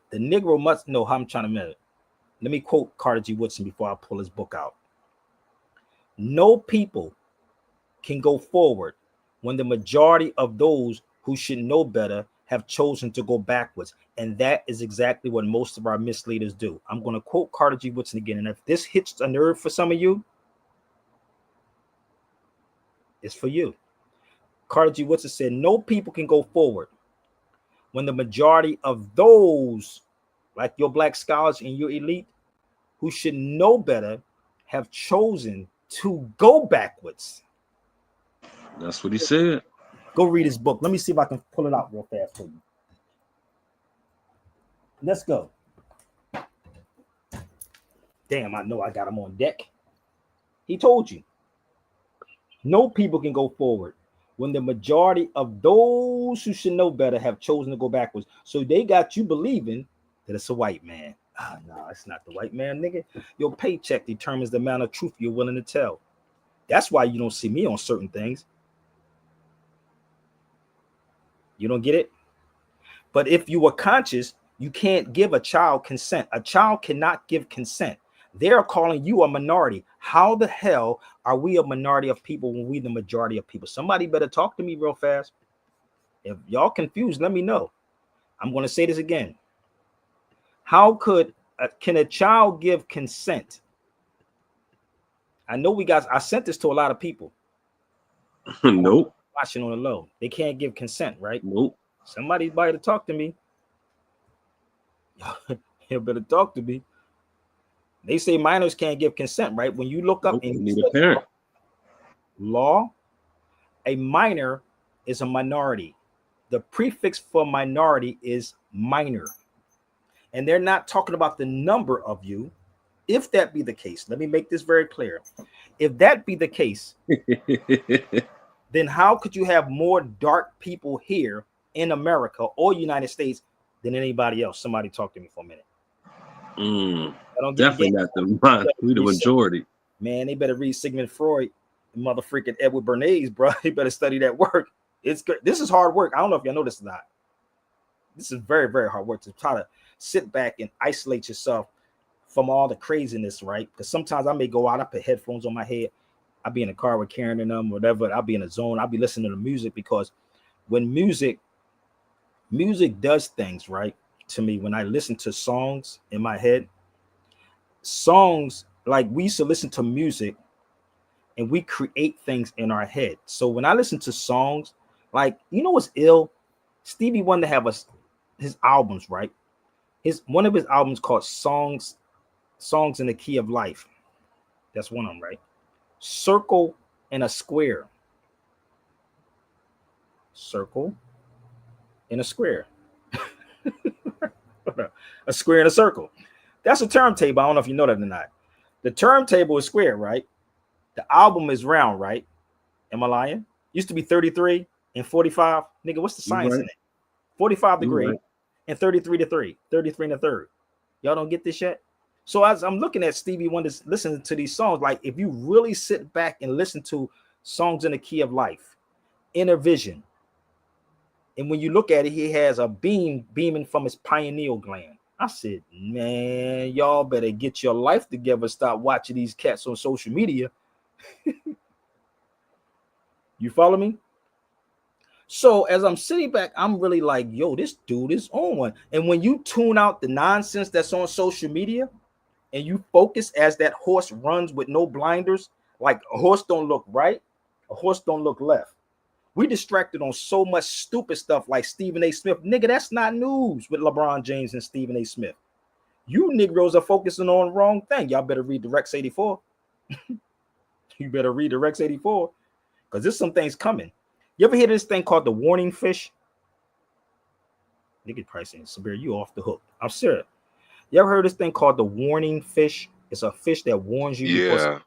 the Negro must know how I'm trying to measure. Let me quote Carter G. Woodson before I pull his book out. No people can go forward when the majority of those who should know better have chosen to go backwards. And that is exactly what most of our misleaders do. I'm going to quote Carter G. Woodson again. And if this hits a nerve for some of you, it's for you. Carter G. Woodson said, no people can go forward when the majority of those, like your black scholars and your elite, who should know better, have chosen to go backwards. That's what he said. Go read his book. Let me see if I can pull it out real fast for you. Let's go. Damn, I know I got him on deck. He told you. No people can go forward when the majority of those who should know better have chosen to go backwards. So they got you believing that it's a white man. No, it's not the white man, nigga. Your paycheck determines the amount of truth you're willing to tell. That's why you don't see me on certain things. You don't get it? But if you were conscious, you can't give a child consent. A child cannot give consent. They're calling you a minority. How the hell are we a minority of people when we the majority of people? Somebody better talk to me real fast. If y'all confused, let me know. I'm going to say this again. How can a child give consent? I know I sent this to a lot of people. Nope. Watching on the low. They can't give consent, right? Nope. Somebody's better talk to me. You better talk to me. They say minors can't give consent, right? When you look up Nope. and You need a parent. Law, a minor is a minority. The prefix for minority is minor. And they're not talking about the number of you. If that be the case, let me make this very clear. If that be the case, then how could you have more dark people here in America or United States than anybody else? Somebody talk to me for a minute. Definitely not the mind. We the majority. Man, they better read Sigmund Freud and motherfucking Edward Bernays, bro. They better study that work. It's good. This is hard work. I don't know if y'all know this or not. This is very, very hard work to try to sit back and isolate yourself from all the craziness, right? Because sometimes I may go out, I put headphones on my head. I'll be in a car with Karen and them, whatever. I'll be in a zone. I'll be listening to music because when music does things, right, to me, when I listen to songs in my head, songs, like we used to listen to music and we create things in our head. So when I listen to songs, like, you know what's ill? Stevie Wonder have his albums, right? One of his albums called Songs in the Key of Life. That's one of them, right? Circle and a square. Circle and a square. A square and a circle. That's a turntable. I don't know if you know that or not. The turntable is square, right? The album is round, right? Am I lying? Used to be 33 and 45. Nigga, what's the science in it? 45 degree and 33 to 3. 33 and a third. Y'all don't get this yet? So as I'm looking at Stevie Wonder listening to these songs, like if you really sit back and listen to Songs in the Key of Life, Inner Vision, and when you look at it, he has a beam beaming from his pineal gland. I said, man, y'all better get your life together. Stop watching these cats on social media. You follow me? So as I'm sitting back, I'm really like, yo, this dude is on one. And when you tune out the nonsense that's on social media and you focus as that horse runs with no blinders, like a horse don't look right, a horse don't look left. We distracted on so much stupid stuff like Stephen A. Smith. Nigga, that's not news with LeBron James and Stephen A. Smith. You Negroes are focusing on the wrong thing. Y'all better read the Rex 84. You better read the Rex 84 because there's some things coming. You ever hear this thing called the warning fish? Nigga probably saying, Sabir, you off the hook. I'm serious. You ever heard this thing called the warning fish? It's a fish that warns you. Yeah.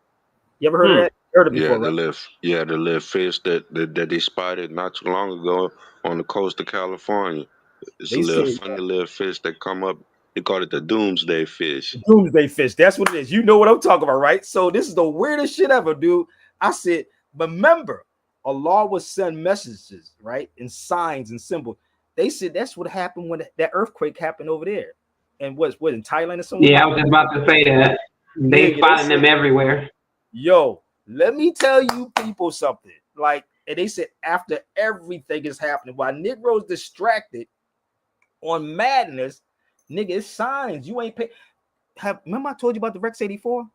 You ever heard of that? Heard it Yeah, before, right? the little fish that they spotted not too long ago on the coast of California. It's a They little said funny little fish that come up. They call it the doomsday fish. doomsday fish. That's what it is. You know what I'm talking about, right? So this is the weirdest shit ever, dude. I said, remember, Allah will send messages, right, and signs and symbols. They said that's what happened when that earthquake happened over there, and what in Thailand or somewhere. Yeah, I was just about to say that. They Nigga, they spotting them said, everywhere. yo, let me tell you people something. Like, and they said after everything is happening, while Negroes distracted on madness, nigga, it's signs. You ain't pay. Remember I told you about the Rex 84?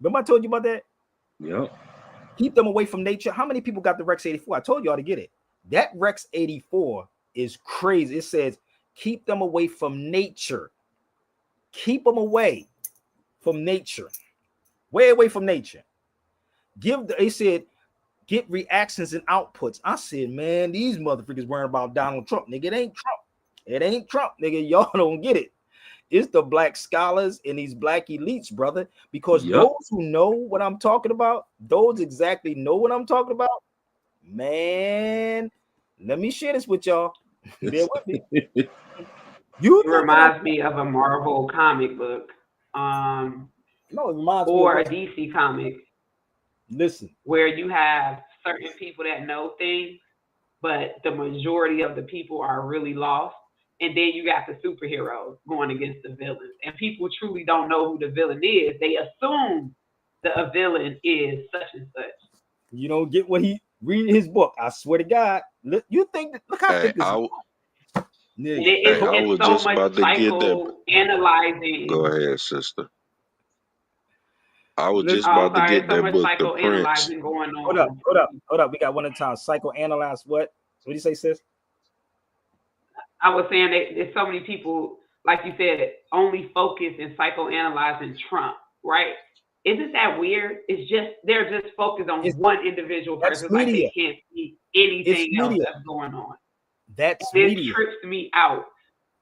Remember I told you about that? Yep. Keep them away from nature. How many people got the Rex 84? I told y'all to get it. That Rex 84 is crazy. It says keep them away from nature. Keep them away from nature. Way away from nature. They said get reactions and outputs. I said, man, these motherfuckers worrying about Donald Trump. Nigga, it ain't Trump. It ain't Trump, nigga. Y'all don't get it. It's the black scholars and these black elites, brother. Because Yep. those who know what I'm talking about, those exactly know what I'm talking about. Man, let me share this with y'all. Bear with me. You It think that reminds me of a Marvel comic book, no, it reminds me or of a DC comic, listen. where you have certain people that know things, but the majority of the people are really lost. And then you got the superheroes going against the villains. And people truly don't know who the villain is. They assume the villain is such and such. You don't get what he read his book. I swear to God. Look, you think that, look how Hey, thick this is. And Nigga. I it's was so just much about to get that. Go psychoanalyzing. ahead, sister. I was Listen, just Oh, about to sorry, get there's so that much book, The Prince. psychoanalyzing going hold up, on. hold up. We got one at a time. Psychoanalyze what? What do you say, sis? I was saying that there's so many people, like you said, only focus and psychoanalyzing Trump, right? Isn't that weird? It's just they're just focused on It's one individual that's person, like media. they can't see It's anything else media. that's going on. That's This media. trips me out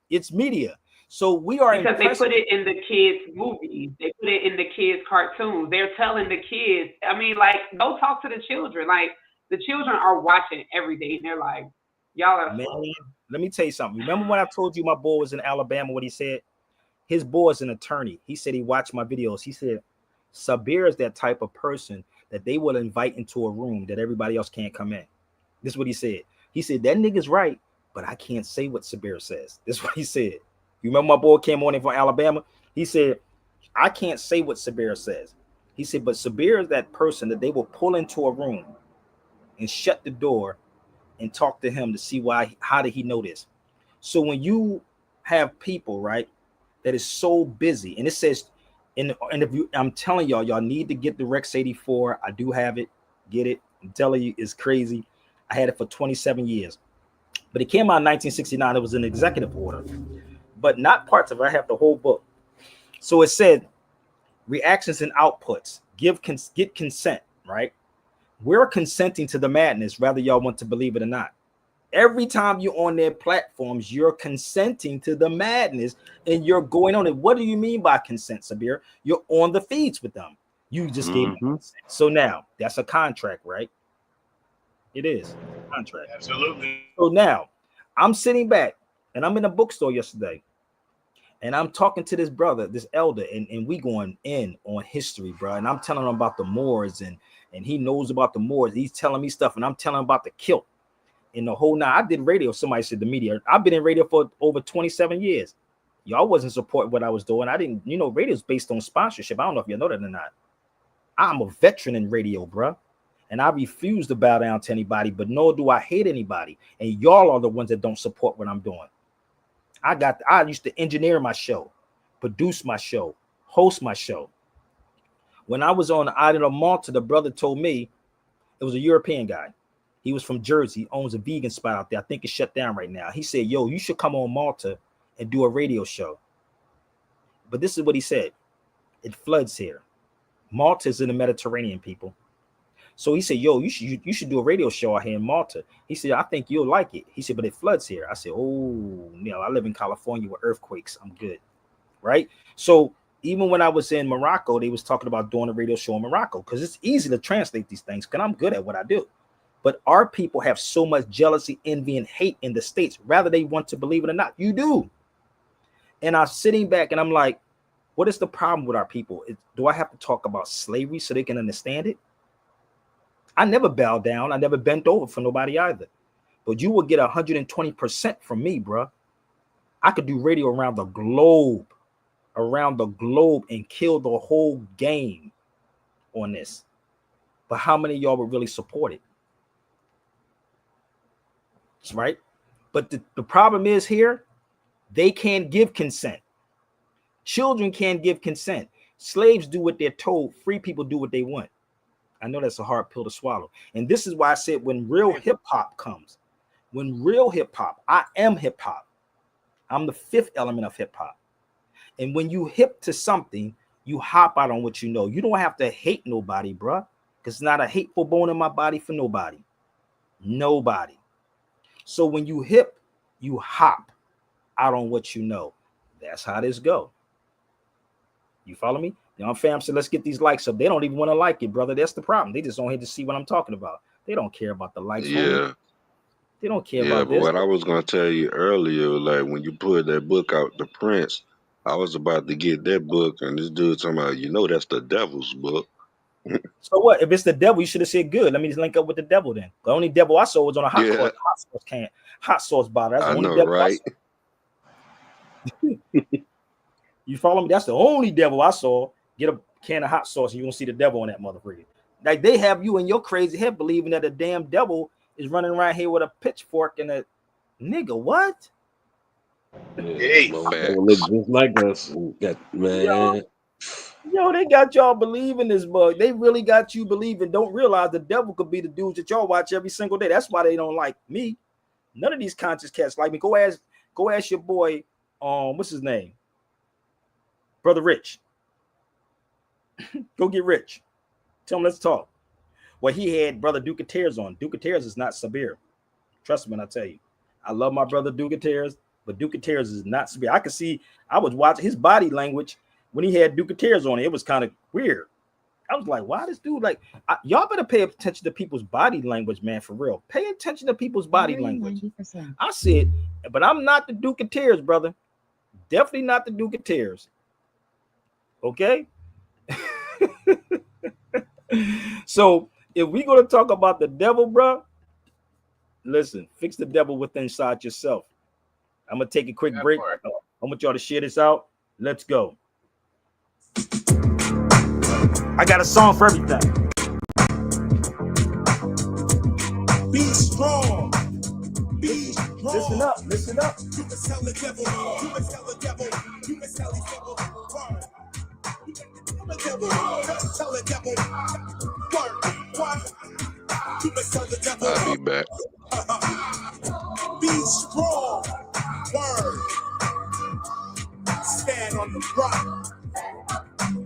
It's media. So we are because they impressed. put it in the kids' movies, they put it in the kids' cartoons. They're telling the kids, I mean, like, go talk to the children. Like, the children are watching every day, and they're like, y'all are Man, slow. let me tell you something. Remember when I told you my boy was in Alabama? What he said? His boy is an attorney. He said he watched my videos. He said Sabir is that type of person that they will invite into a room that everybody else can't come in. This is what he said. He said that nigga's right, but I can't say what Sabir says. This is what he said. You remember my boy came on in from Alabama? He said, I can't say what Sabir says. He said, but Sabir is that person that they will pull into a room and shut the door and talk to him to see why, how did he know this? So when you have people, right, that is so busy, and it says in the interview, I'm telling y'all need to get the Rex 84. I do have it. Get it. I'm telling you, it's crazy. I had it for 27 years. But it came out in 1969. It was an executive order, but not parts of it. I have the whole book. So it said reactions and outputs. Get consent, right? We're consenting to the madness, whether y'all want to believe it or not. Every time you're on their platforms, you're consenting to the madness and you're going on it. What do you mean by consent, Sabir? You're on the feeds with them. You just gave them consent. So now that's a contract, right? It is a contract. Absolutely. So now I'm sitting back and I'm in a bookstore yesterday and I'm talking to this brother, this elder, and we going in on history, bro. And I'm telling him about the Moors and he knows about the Moors. He's telling me stuff and I'm telling him about the kilt. In the whole night, I did radio. Somebody said the media. I've been in radio for over 27 years. Y'all wasn't supporting what I was doing. I didn't, radio's based on sponsorship. I don't know if you know that or not. I'm a veteran in radio, bro. And I refuse to bow down to anybody, but nor do I hate anybody. And y'all are the ones that don't support what I'm doing. I used to engineer my show, produce my show, host my show. When I was on the island of Malta, the brother told me, it was a European guy. He was from Jersey, owns a vegan spot out there. I think it's shut down right now. He said, yo, you should come on Malta and do a radio show. But this is what he said. It floods here. Malta is in the Mediterranean, people. So he said, yo, you should do a radio show out here in Malta. He said, I think you'll like it. He said, but it floods here. I said, oh, I live in California with earthquakes. I'm good. Right? So Even when I was in Morocco, they was talking about doing a radio show in Morocco because it's easy to translate these things because I'm good at what I do. But our people have so much jealousy, envy, and hate in the States, whether they want to believe it or not. You do. And I'm sitting back and I'm like, what is the problem with our people? Do I have to talk about slavery so they can understand it? I never bowed down. I never bent over for nobody either. But you will get 120% from me, bro. I could do radio around the globe, and kill the whole game on this. But how many of y'all would really support it? That's right. But the problem is here, they can't give consent. Children can't give consent. Slaves do what they're told. Free people do what they want. I know that's a hard pill to swallow. And this is why I said when real hip hop comes, I am hip hop. I'm the fifth element of hip hop. And when you hip to something, you hop out on what you know. You don't have to hate nobody, bruh, because it's not a hateful bone in my body for nobody. Nobody. So when you hip, you hop out on what you know. That's how this go. You follow me? Fam said, let's get these likes up. They don't even want to like it, brother. That's the problem. They just don't hate to see what I'm talking about. They don't care about the likes. Yeah. Homie. They don't care Yeah, about but this. what I was gonna tell you earlier, like when you put that book out, The Prince, I was about to get that book, and this dude talking about, that's the devil's book. So what? If it's the devil, you should have said good. Let me just link up with the devil then. The only devil I saw was on a hot sauce bottle. That's the only devil right? You follow me? That's the only devil I saw. Get a can of hot sauce and you won't see the devil on that motherfucker. Like they have you in your crazy head believing that the damn devil is running around here with a pitchfork and a nigga. What? Hey, look just like us. Man. Yo, they got y'all believing this bug. They really got you believing. Don't realize the devil could be the dudes that y'all watch every single day. That's why they don't like me. None of these conscious cats like me. Go ask your boy, what's his name? Brother Rich. Go get Rich. Tell him let's talk. Well, he had Brother Duke Tears on. Duke Tears is not Sabir. Trust me when I tell you. I love my brother Duke Tears, but Duke Tears is not Sabir. I was watching his body language when he had Duke Tears on. It was kind of weird. I was like, why this dude like y'all better pay attention to people's body language, man, for real. Pay attention to people's body language. 90%. I said, but I'm not the Duke of Tears, brother. Definitely not the Duke of Tears. Okay. So if we're going to talk about the devil, bro, listen, fix the devil within inside yourself. I'm going to take a quick break. I want y'all to share this out. Let's go. I got a song for everything. Be strong. Be strong. Listen up. Listen up. You can tell the devil. You can tell the devil. You can tell the devil. Word. You can tell the devil. Tell the devil. Word. Word. You can tell the devil. I'll be back. Be strong. Word. Stand on the rock.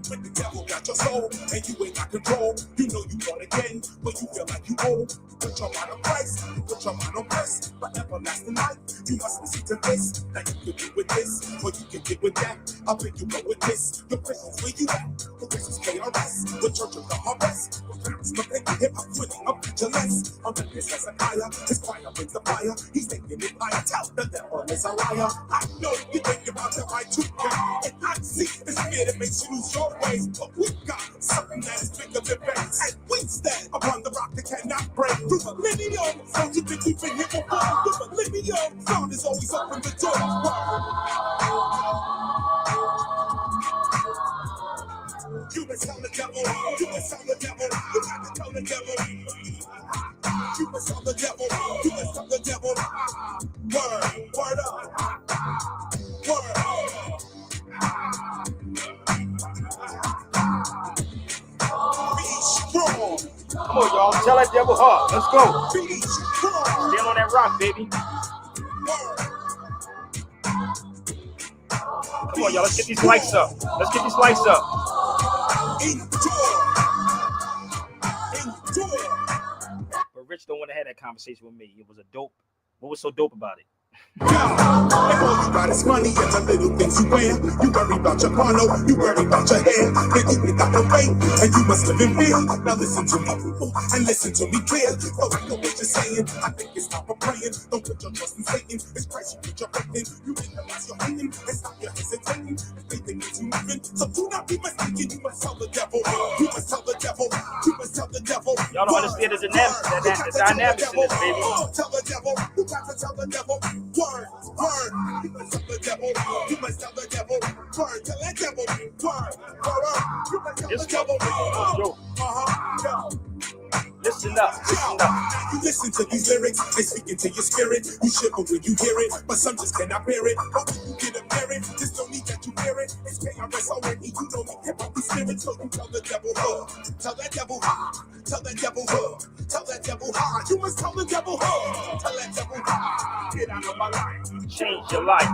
When the devil got your soul and you ain't got control, you know you want again, but you feel like you owe. Put your mind on Christ, put your mind on rest. For everlasting life, you must listen to this. Now you can get with this, or you can get with that. I'll pick you up with this. The Christians where you at? The Christians pay our rest. The church of the harvest. The parents look at hip hop winning up vigilance. On the this as a fire, his choir brings the fire. He's making it higher. Tell the devil is a liar. I know you think about the right to care. And I see the spirit that makes you lose your ways, but we got something that is bigger than banks, and we stand upon the rock that cannot break. Through millennium, so you think we've been here before? Through millennium, sound is always open the door. You can tell the devil, you can tell the devil, you got to tell the devil. You can tell the devil, you can tell the devil. Word up, word up. Be strong. Come on, y'all. Tell that devil hard. Let's go. Be strong. Stand on that rock, baby. Come on, y'all. Let's get these lights up. Let's get these lights up. Endure. Endure. But Rich don't want to have that conversation with me. It was a dope. What was so dope about it? If all you got is money and the little things you wear, you worry about your porno, you worry about your hair, then you ain't got no weight, and you must live in fear. Now listen to me, people, and listen to me clear. Don't know what you're saying, I think it's time for praying. Don't put your trust in Satan, it's Christ you put your faith in. You minimize your hating, and stop your hesitating. Faith in you moving, so do not be mistaken. You must tell the devil, you must tell the devil, you must tell the devil. Y'all don't understand the dynamics in this, baby. Tell the devil, you got to tell the devil. Word, word, you must tell the devil, you must tell the devil, word, tell that devil, word, you must tell the devil, Listen up, listen up. You listen to these lyrics, they speak into your spirit. You shiver when you hear it, but some just cannot bear it. But when you get a merit, just don't need that you hear it. It's KRS already, you know me, hip hop the spirit. So you tell the devil, tell that devil, tell that devil, tell that devil, you must tell the devil, tell that devil, get out of my life, change your life.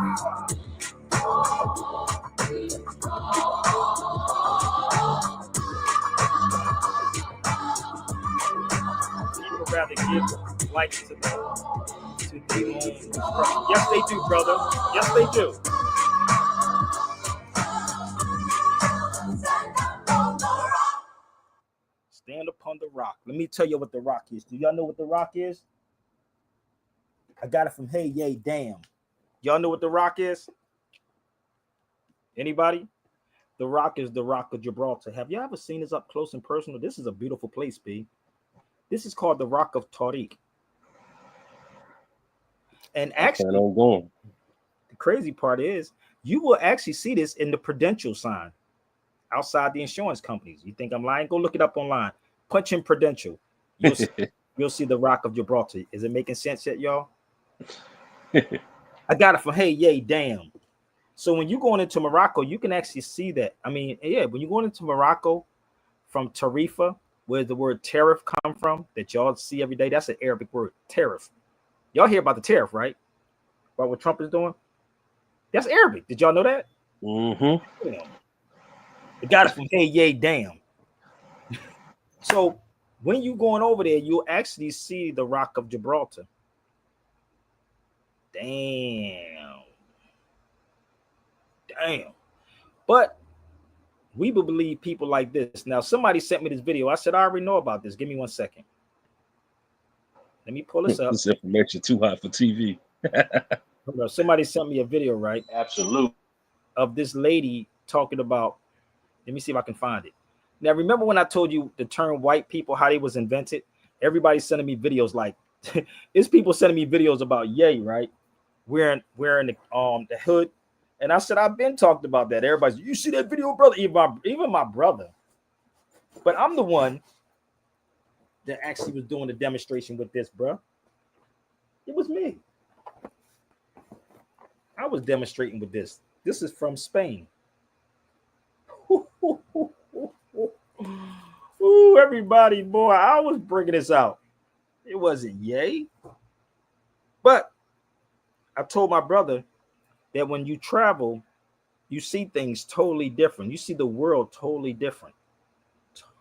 People rather give life to their own. Yes, they do, brother. Yes, they do. Stand upon the rock. Let me tell you what the rock is. Do y'all know what the rock is? I got it from Hey Yay Damn. Y'all know what the rock is? Anybody? The rock is the Rock of Gibraltar. Have you ever seen this up close and personal? This is a beautiful place, B. This is called the Rock of Tariq. And actually, the crazy part is you will actually see this in the Prudential sign outside the insurance companies. You think I'm lying? Go look it up online. Punch in Prudential. You'll see the Rock of Gibraltar. Is it making sense yet, y'all? I got it from Hey Yay Damn. So when you're going into Morocco, you can actually see that. I mean, yeah, when you're going into Morocco from Tarifa, where the word tariff come from, that y'all see every day, that's an Arabic word, tariff. Y'all hear about the tariff, right? About what Trump is doing? That's Arabic. Did y'all know that? Mm-hmm. Yeah. They got it from Hey Yay Damn. So when you're going over there, you'll actually see the Rock of Gibraltar. Damn. But we believe people like this. Now, somebody sent me this video. I said, I already know about this. Give me 1 second. Let me pull this up. This information too hot for TV. Somebody sent me a video, right? Absolutely. Of this lady talking about, let me see if I can find it. Now, remember when I told you the term white people, how they was invented? Everybody's sending me videos like, it's people sending me videos about Ye, right? Wearing the hood. And I said, I've been talked about that. Everybody's, you see that video, brother? Even my brother. But I'm the one that actually was doing the demonstration with this, bro. It was me. I was demonstrating with this. This is from Spain. Ooh, everybody, boy, I was bringing this out. It wasn't Ye. But I told my brother that when you travel, you see things totally different. You see the world totally different.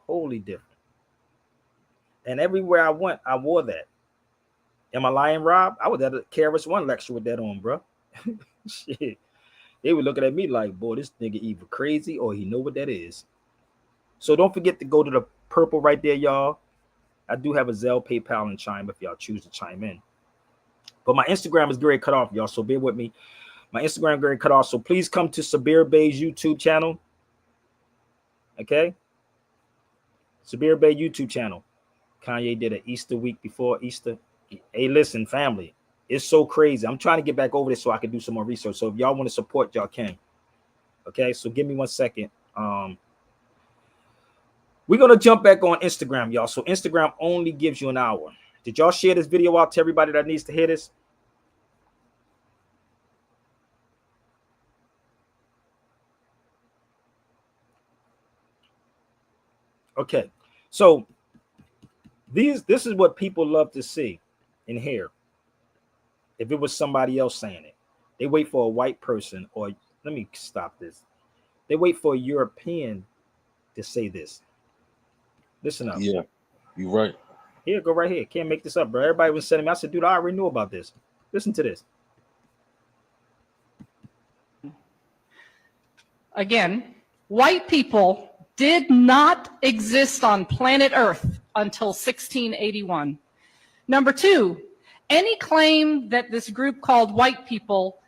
Totally different. And everywhere I went, I wore that. Am I lying, Rob? I was at a KRS-One lecture with that on, bro. Shit. They were looking at me like, boy, this nigga either crazy or he know what that is. So don't forget to go to the purple right there, y'all. I do have a Zelle, PayPal, and Chime if y'all choose to chime in. But my Instagram is very cut off, y'all, so bear with me. My Instagram is very cut off, so please come to Sabir Bey's YouTube channel. Okay? Sabir Bey YouTube channel. Kanye did an Easter week before Easter. Hey, listen, family. It's so crazy. I'm trying to get back over this so I can do some more research. So if y'all want to support, y'all can. Okay, so give me 1 second. We're going to jump back on Instagram, y'all. So Instagram only gives you an hour. Did y'all share this video out to everybody that needs to hear this? Okay, so this is what people love to see and hear. If it was somebody else saying it, they wait for a white person, or let me stop this. They wait for a European to say this. Listen up. Yeah, you're right. Here, go right here. Can't make this up, bro. Everybody was sending me. I said, dude, I already knew about this. Listen to this. again, white people did not exist on planet Earth until 1681. Number two, any claim that this group called white people,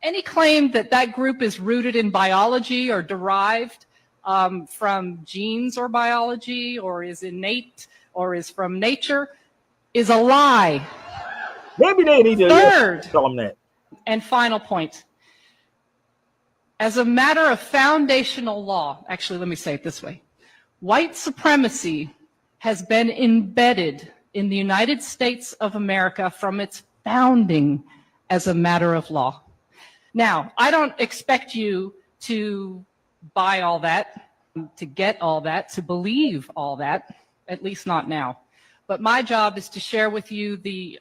any claim that that group is rooted in biology or derived from genes or biology or is innate or is from nature is a lie. Maybe they need to tell them that. And final point. As a matter of foundational law, actually, let me say it this way. White supremacy has been embedded in the United States of America from its founding as a matter of law. Now, I don't expect you to buy all that, to get all that, to believe all that, at least not now. But my job is to share with you the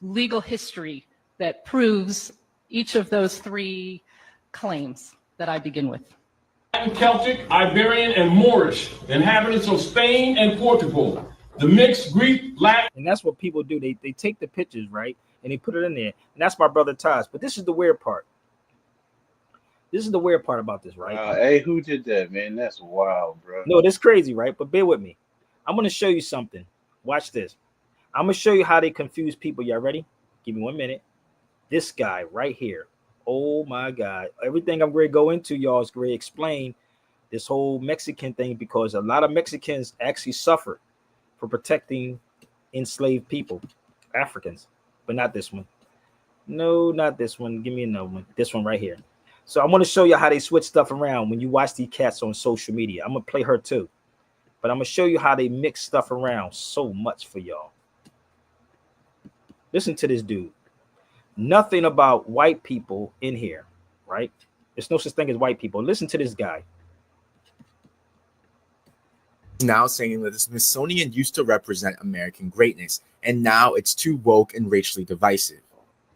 legal history that proves each of those three claims that I begin with. Latin, Celtic, Iberian, and Moorish, inhabitants of Spain and Portugal. The mixed Greek, Latin. And that's what people do. They take the pictures, right? And they put it in there. And that's my brother Taj. But this is the weird part. This is the weird part about this, right? Hey, who did that, man? That's wild, bro. No, that's crazy, right? But bear with me. I'm going to show you something. Watch this. I'm going to show you how they confuse people. Y'all ready? Give me 1 minute. This guy right here. Oh, my God. Everything I'm going to go into, y'all, is going to explain this whole Mexican thing because a lot of Mexicans actually suffered for protecting enslaved people, Africans, but not this one. No, not this one. Give me another one. This one right here. So I want to show you how they switch stuff around when you watch these cats on social media. I'm going to play her too, but I'm going to show you how they mix stuff around so much for y'all. Listen to this dude. Nothing about white people in here, right? There's no such thing as white people. Listen to this guy. Now saying that the Smithsonian used to represent American greatness, and now it's too woke and racially divisive.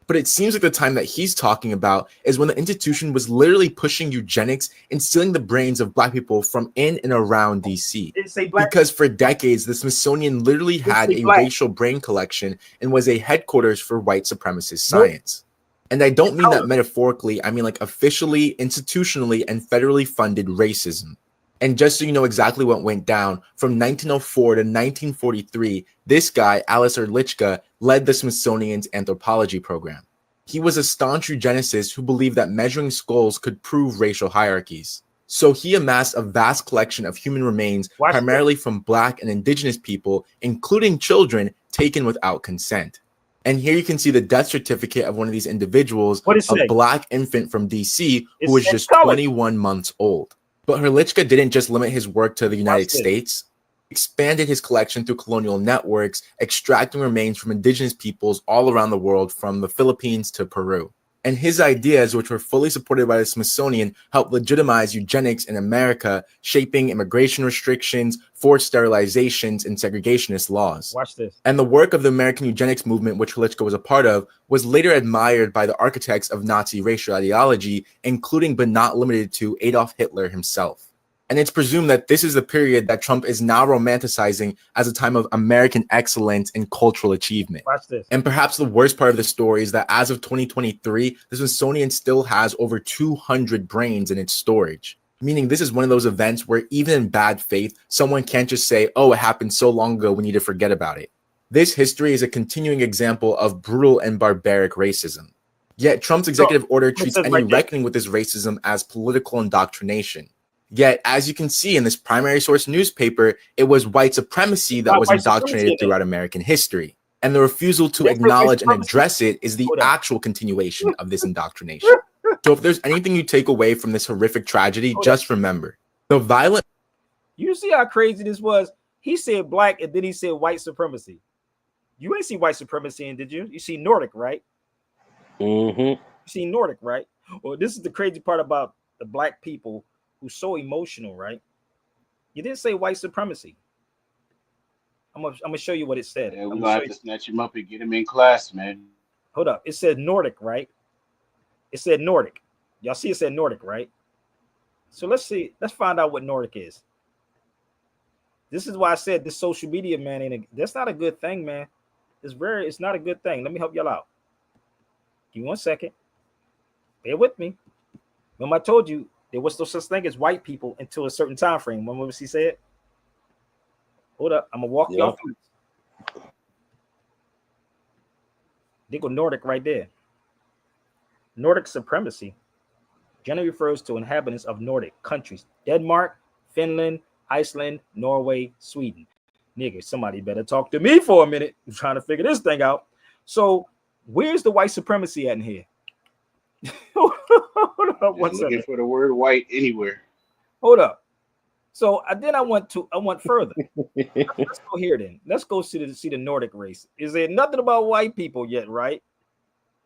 But it seems like the time that he's talking about is when the institution was literally pushing eugenics and stealing the brains of black people from in and around DC. Because for decades, the Smithsonian literally had a racial brain collection and was a headquarters for white supremacist science. And I don't mean that metaphorically, I mean like officially, institutionally, and federally funded racism. And just so you know exactly what went down, from 1904 to 1943, this guy, Alistair Lichka, led the Smithsonian's anthropology program. He was a staunch eugenicist who believed that measuring skulls could prove racial hierarchies. So he amassed a vast collection of human remains, primarily from black and indigenous people, including children, taken without consent. And here you can see the death certificate of one of these individuals, a black infant from DC who was just 21 months old. But Herlichka didn't just limit his work to the United States. He expanded his collection through colonial networks, extracting remains from indigenous peoples all around the world, from the Philippines to Peru. And his ideas, which were fully supported by the Smithsonian, helped legitimize eugenics in America, shaping immigration restrictions, forced sterilizations, and segregationist laws. Watch this. And the work of the American eugenics movement, which Herlichka was a part of, was later admired by the architects of Nazi racial ideology, including but not limited to Adolf Hitler himself. And it's presumed that this is the period that Trump is now romanticizing as a time of American excellence and cultural achievement. Watch this. And perhaps the worst part of the story is that as of 2023, the Smithsonian still has over 200 brains in its storage. Meaning this is one of those events where even in bad faith, someone can't just say, oh, it happened so long ago, we need to forget about it. This history is a continuing example of brutal and barbaric racism. Yet Trump's executive order treats any reckoning with this racism as political indoctrination. Yet, as you can see in this primary source newspaper, it was white supremacy that was indoctrinated throughout American history. And the refusal to acknowledge and address it is the actual continuation of this indoctrination. So if there's anything you take away from this horrific tragedy, just remember, the violent... You see how crazy this was? He said black and then he said white supremacy. You ain't see white supremacy in, did you? You see Nordic, right? Mm-hmm. You see Nordic, right? Well, this is the crazy part about the black people who's so emotional, right? You didn't say white supremacy. I'm gonna show you what it said. Yeah, we're gonna have to snatch him up and get him in class, man. Hold up. It said Nordic, right? It said Nordic. Y'all see it said Nordic, right? So let's see. Let's find out what Nordic is. This is why I said this social media, man, that's not a good thing, man. It's not a good thing. Let me help y'all out. Give me 1 second. Bear with me. Remember I told you there was no such thing as white people until a certain time frame. Remember what she said? Hold up, I'm gonna walk Yeah. y'all through. They go Nordic right there. Nordic supremacy generally refers to inhabitants of Nordic countries: Denmark, Finland, Iceland, Norway, Sweden. Nigga, somebody better talk to me for a minute. I'm trying to figure this thing out. So, where's the white supremacy at in here? Hold up, one Just looking second. for the word white anywhere. Hold up. So then I went further. Let's go here then. Let's go see the Nordic race. Is there nothing about white people yet, right?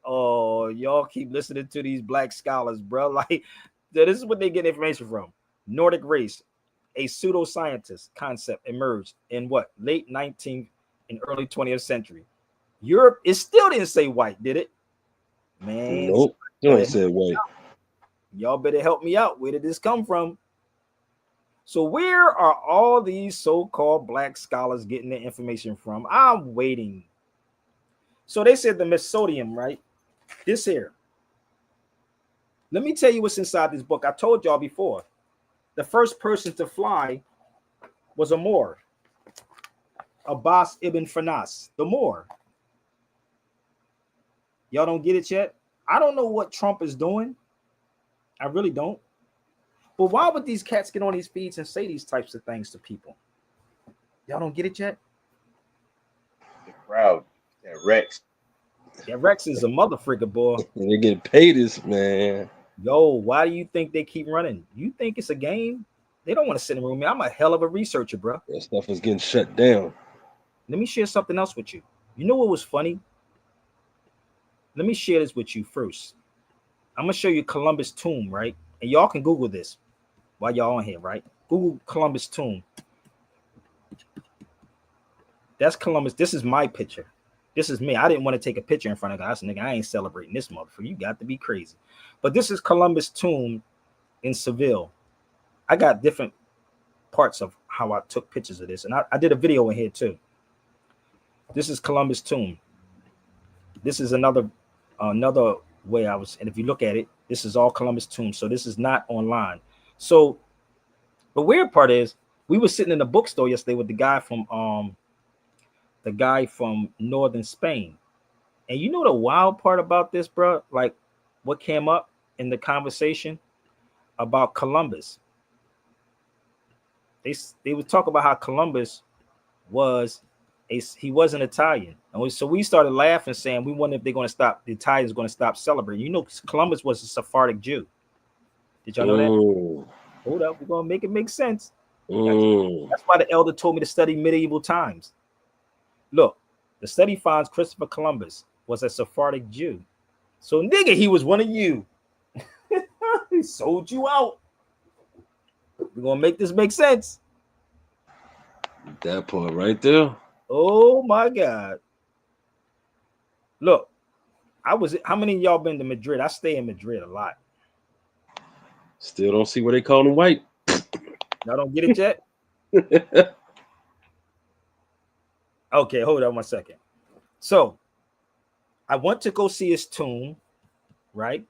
Oh, y'all keep listening to these black scholars, bro. Like, this is what they get information from. Nordic race, a pseudoscientist concept emerged in what? Late 19th and early 20th century. Europe, it still didn't say white, did it? Man, Nope. You ain't said white. y'all better help me out. Where did this come from? So where are all these so-called black scholars getting their information from? I'm waiting. So they said the Mesodium, right? This here. Let me tell you what's inside this book. I told y'all before. The first person to fly was a Moor, Abbas ibn Fanas, the Moor. Y'all don't get it yet? I don't know what Trump is doing. I really don't. But why would these cats get on these feeds and say these types of things to people? Y'all don't get it yet? The crowd, that Rex. Yeah, Rex is a motherfreaker, boy. They get paid this, man. Yo, why do you think they keep running? You think it's a game? They don't want to sit in a room. Man, I'm a hell of a researcher, bro. That stuff is getting shut down. Let me share something else with you. You know what was funny? Let me share this with you first. I'm going to show you Columbus tomb, right? And y'all can Google this while y'all on here, right? Google Columbus tomb. That's Columbus. This is my picture. This is me. I didn't want to take a picture in front of guys. Nigga, I ain't celebrating this motherfucker. You got to be crazy. But this is Columbus tomb in Seville. I got different parts of how I took pictures of this. And I did a video in here too. This is Columbus tomb. This is another way I was, and if you look at it, this is all Columbus tomb. So this is not online. So the weird part is we were sitting in a bookstore yesterday with the guy from northern Spain. And you know the wild part about this, bro? Like what came up in the conversation about Columbus. They would talk about how Columbus he wasn't Italian. And so we started laughing, saying we wonder if the Italians going to stop celebrating. You know, Columbus was a Sephardic Jew. Did y'all know that? Hold up, we're gonna make it make sense. That's why the elder told me to study medieval times. Look, the study finds Christopher Columbus was a Sephardic Jew. So nigga, he was one of you. He sold you out. We're gonna make this make sense. That part right there. Oh my God. Look, how many of y'all been to Madrid? I stay in Madrid a lot. Still don't see where they call him white. Y'all don't get it yet? Okay, hold on 1 second. So I want to go see his tomb, right?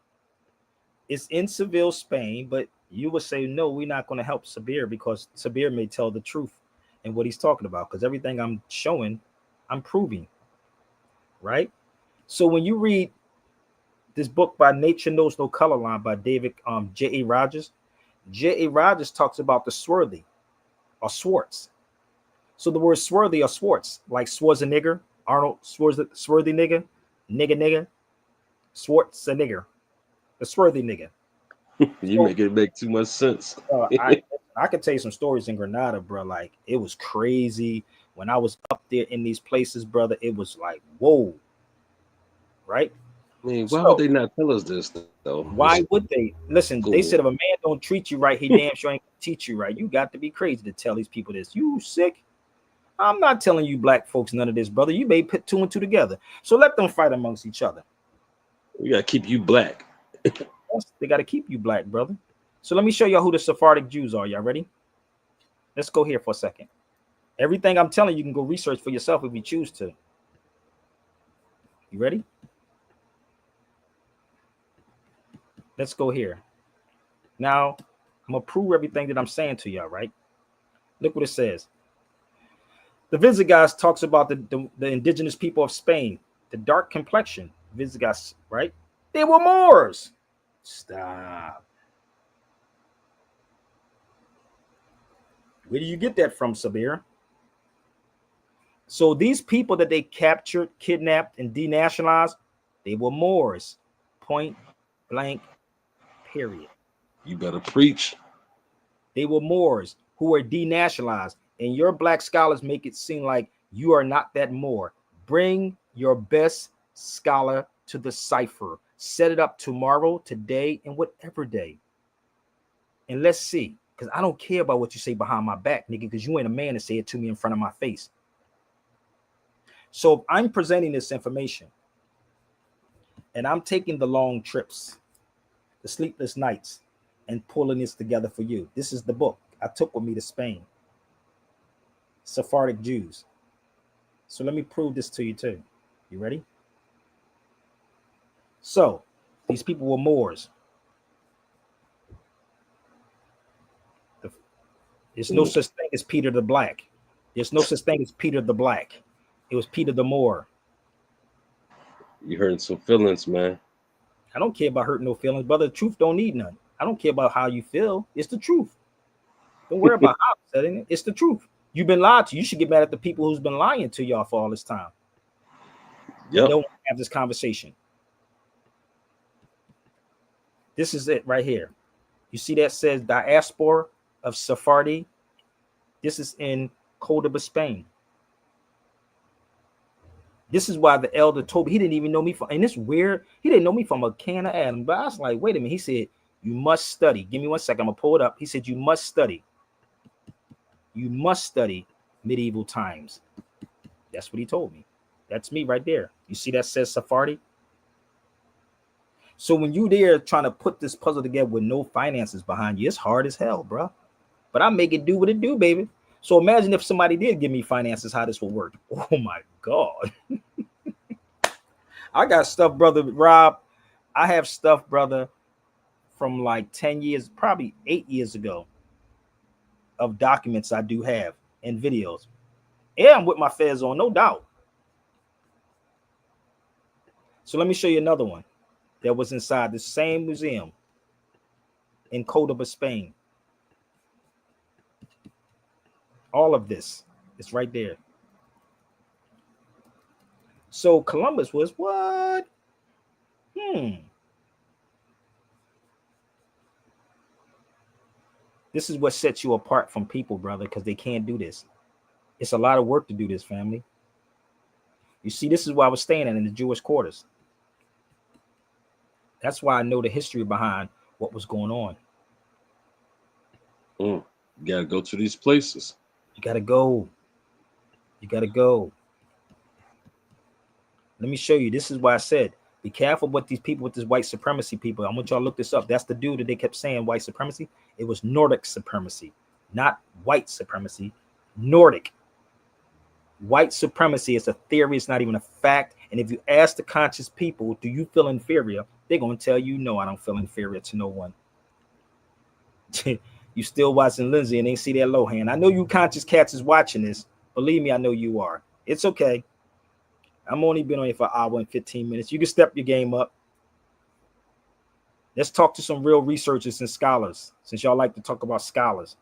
It's in Seville, Spain, but you would say, no, we're not going to help Sabir because Sabir may tell the truth and what he's talking about, because everything I'm showing, I'm proving, right? So when you read this book by Nature Knows No Color Line by David J.A. Rogers, J.A. Rogers talks about the swarthy or Swartz. So the word swarthy or Swartz, like Schwarzenegger, Arnold swarthy nigga, nigga, Swartz a nigger, the swarthy nigga. You make it make too much sense. I could tell you some stories in Granada, bro. Like it was crazy when I was up there in these places, brother. It was like, whoa, right? I mean, why would they not tell us this though? Why would they? Listen, Cool. They said if a man don't treat you right, he damn sure ain't gonna teach you right. You got to be crazy to tell these people this. You sick? I'm not telling you black folks none of this, brother. You may put two and two together. So let them fight amongst each other. We gotta keep you black. They got to keep you black, brother. So let me show y'all who the Sephardic Jews are. Y'all ready? Let's go here for a second. Everything I'm telling you can go research for yourself if you choose to. You ready? Let's go here. Now, I'm going to prove everything that I'm saying to y'all, right? Look what it says. The Visigoths talks about the indigenous people of Spain, the dark complexion. Visigoths, right? They were Moors. Stop. Where do you get that from, Sabir? So these people that they captured, kidnapped, and denationalized, they were Moors. Point blank, period. You better preach. They were Moors who were denationalized. And your black scholars make it seem like you are not that Moor. Bring your best scholar to the cipher. Set it up tomorrow, today, and whatever day. And let's see. Because I don't care about what you say behind my back, nigga, because you ain't a man to say it to me in front of my face. So I'm presenting this information, and I'm taking the long trips, the sleepless nights, and pulling this together for you. This is the book I took with me to Spain. Sephardic Jews. So let me prove this to you too. You ready? So these people were Moors. There's no such thing as Peter the Black. There's no such thing as Peter the Black. It was Peter the Moor. You hurting some feelings, man. I don't care about hurting no feelings, brother. The truth don't need none. I don't care about how you feel. It's the truth. Don't worry about how I'm saying it. It's the truth. You've been lied to. You should get mad at the people who's been lying to y'all for all this time. Yep. Don't have this conversation. This is it right here. You see that says diaspora of Sephardi. This is in Cordoba, Spain. This is why the elder told me he didn't even know me from, and it's weird. He didn't know me from a can of Adam. But I was like, wait a minute. He said, you must study. Give me 1 second. I'm gonna pull it up. He said, you must study. You must study medieval times. That's what he told me. That's me right there. You see that says Sephardi? So when you there trying to put this puzzle together with no finances behind you, it's hard as hell, bro. But I make it do what it do, baby. So imagine if somebody did give me finances, how this would work. Oh my God. I got stuff, brother Rob. I have stuff, brother, from like 10 years, probably 8 years ago, of documents I do have and videos. Yeah, I'm with my feds on, no doubt. So let me show you another one that was inside the same museum in Cordoba, Spain. All of this is right there. So Columbus was what? This is what sets you apart from people, brother, because they can't do this. It's a lot of work to do this, family. You see, this is why I was staying in the Jewish quarters. That's why I know the history behind what was going on. You gotta go to these places. You gotta go. You gotta go. Let me show you. This is why I said, be careful what these people with this white supremacy people. I want y'all to look this up. That's the dude that they kept saying white supremacy. It was Nordic supremacy, not white supremacy. Nordic. White supremacy is a theory. It's not even a fact. And if you ask the conscious people, do you feel inferior? They're going to tell you, no, I don't feel inferior to no one. You still watching Lindsay and ain't see that low hand. I know you conscious cats is watching this. Believe me, I know you are. It's okay. I'm only been on here for an hour and 15 minutes. You can step your game up. Let's talk to some real researchers and scholars, since y'all like to talk about scholars.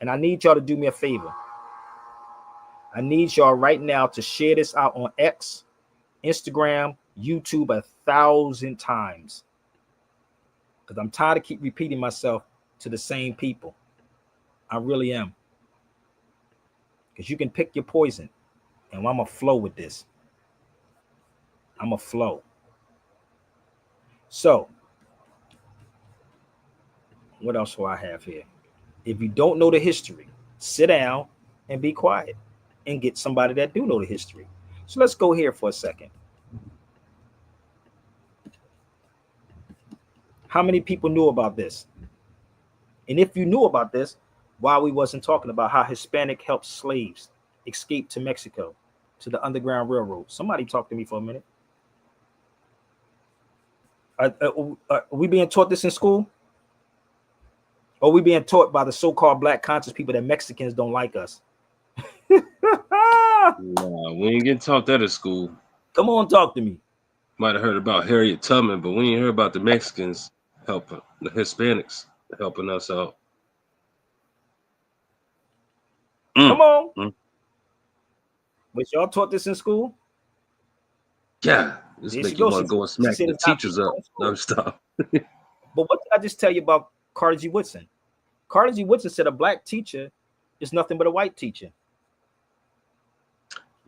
And I need y'all to do me a favor. I need y'all right now to share this out on X, Instagram, YouTube 1,000 times. Because I'm tired of keep repeating myself to the same people. I really am. Because you can pick your poison. And I'm going to flow with this. I'm going to flow. So, what else do I have here? If you don't know the history, sit down and be quiet and get somebody that do know the history. So let's go here for a second. How many people knew about this? And if you knew about this, why we wasn't talking about how Hispanic helped slaves escape to Mexico, to the Underground Railroad? Somebody talk to me for a minute. Are we being taught this in school? Or we being taught by the so-called black conscious people that Mexicans don't like us? Nah, we ain't getting taught that at school. Come on, talk to me. Might have heard about Harriet Tubman, but we ain't heard about the Mexicans helping, the Hispanics helping us out. Come on. Mm. But y'all taught this in school? Yeah, this There make she you goes. want to go and smack the teachers up. No, stop. But what did I just tell you about Carter G. Woodson? Carter G. Woodson said a black teacher is nothing but a white teacher.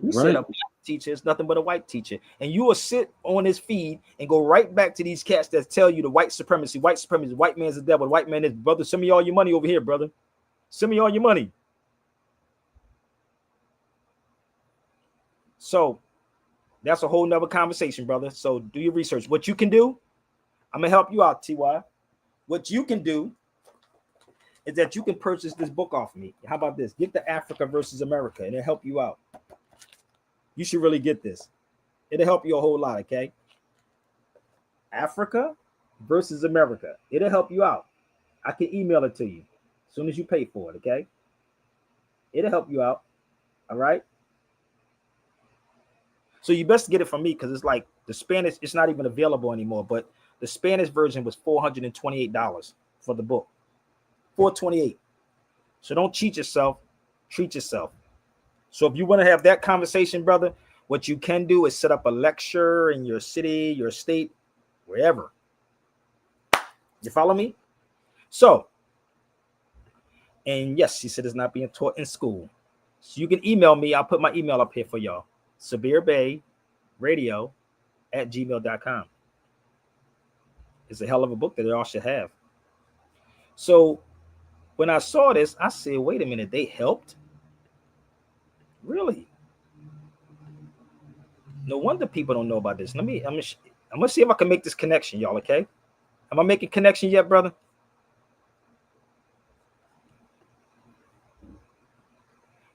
He said a black teacher is nothing but a white teacher. And you will sit on his feed and go right back to these cats that tell you the white supremacy, white man's the devil, white man is brother. Send me all your money over here, brother. Send me all your money. So that's a whole nother conversation, brother. So do your research. What you can do, I'm gonna help you out, TY. What you can do is that you can purchase this book off me. How about this? Get the Africa versus America, and it'll help you out. You should really get this. It'll help you a whole lot, okay? Africa versus America. It'll help you out. I can email it to you as soon as you pay for it, okay? It'll help you out, all right? So you best get it from me because it's like the Spanish, it's not even available anymore, but the Spanish version was $428 for the book. $428. So don't cheat yourself, treat yourself. So if you want to have that conversation, brother, what you can do is set up a lecture in your city, your state, wherever. You follow me? So, and yes, she said it's not being taught in school. So you can email me. I'll put my email up here for y'all. SabirBayRadio@gmail.com. It's a hell of a book that they all should have. So when I saw this, I said, wait a minute, they helped? Really? No wonder people don't know about this. I'm gonna see if I can make this connection, y'all, okay? Am I making connection yet, brother?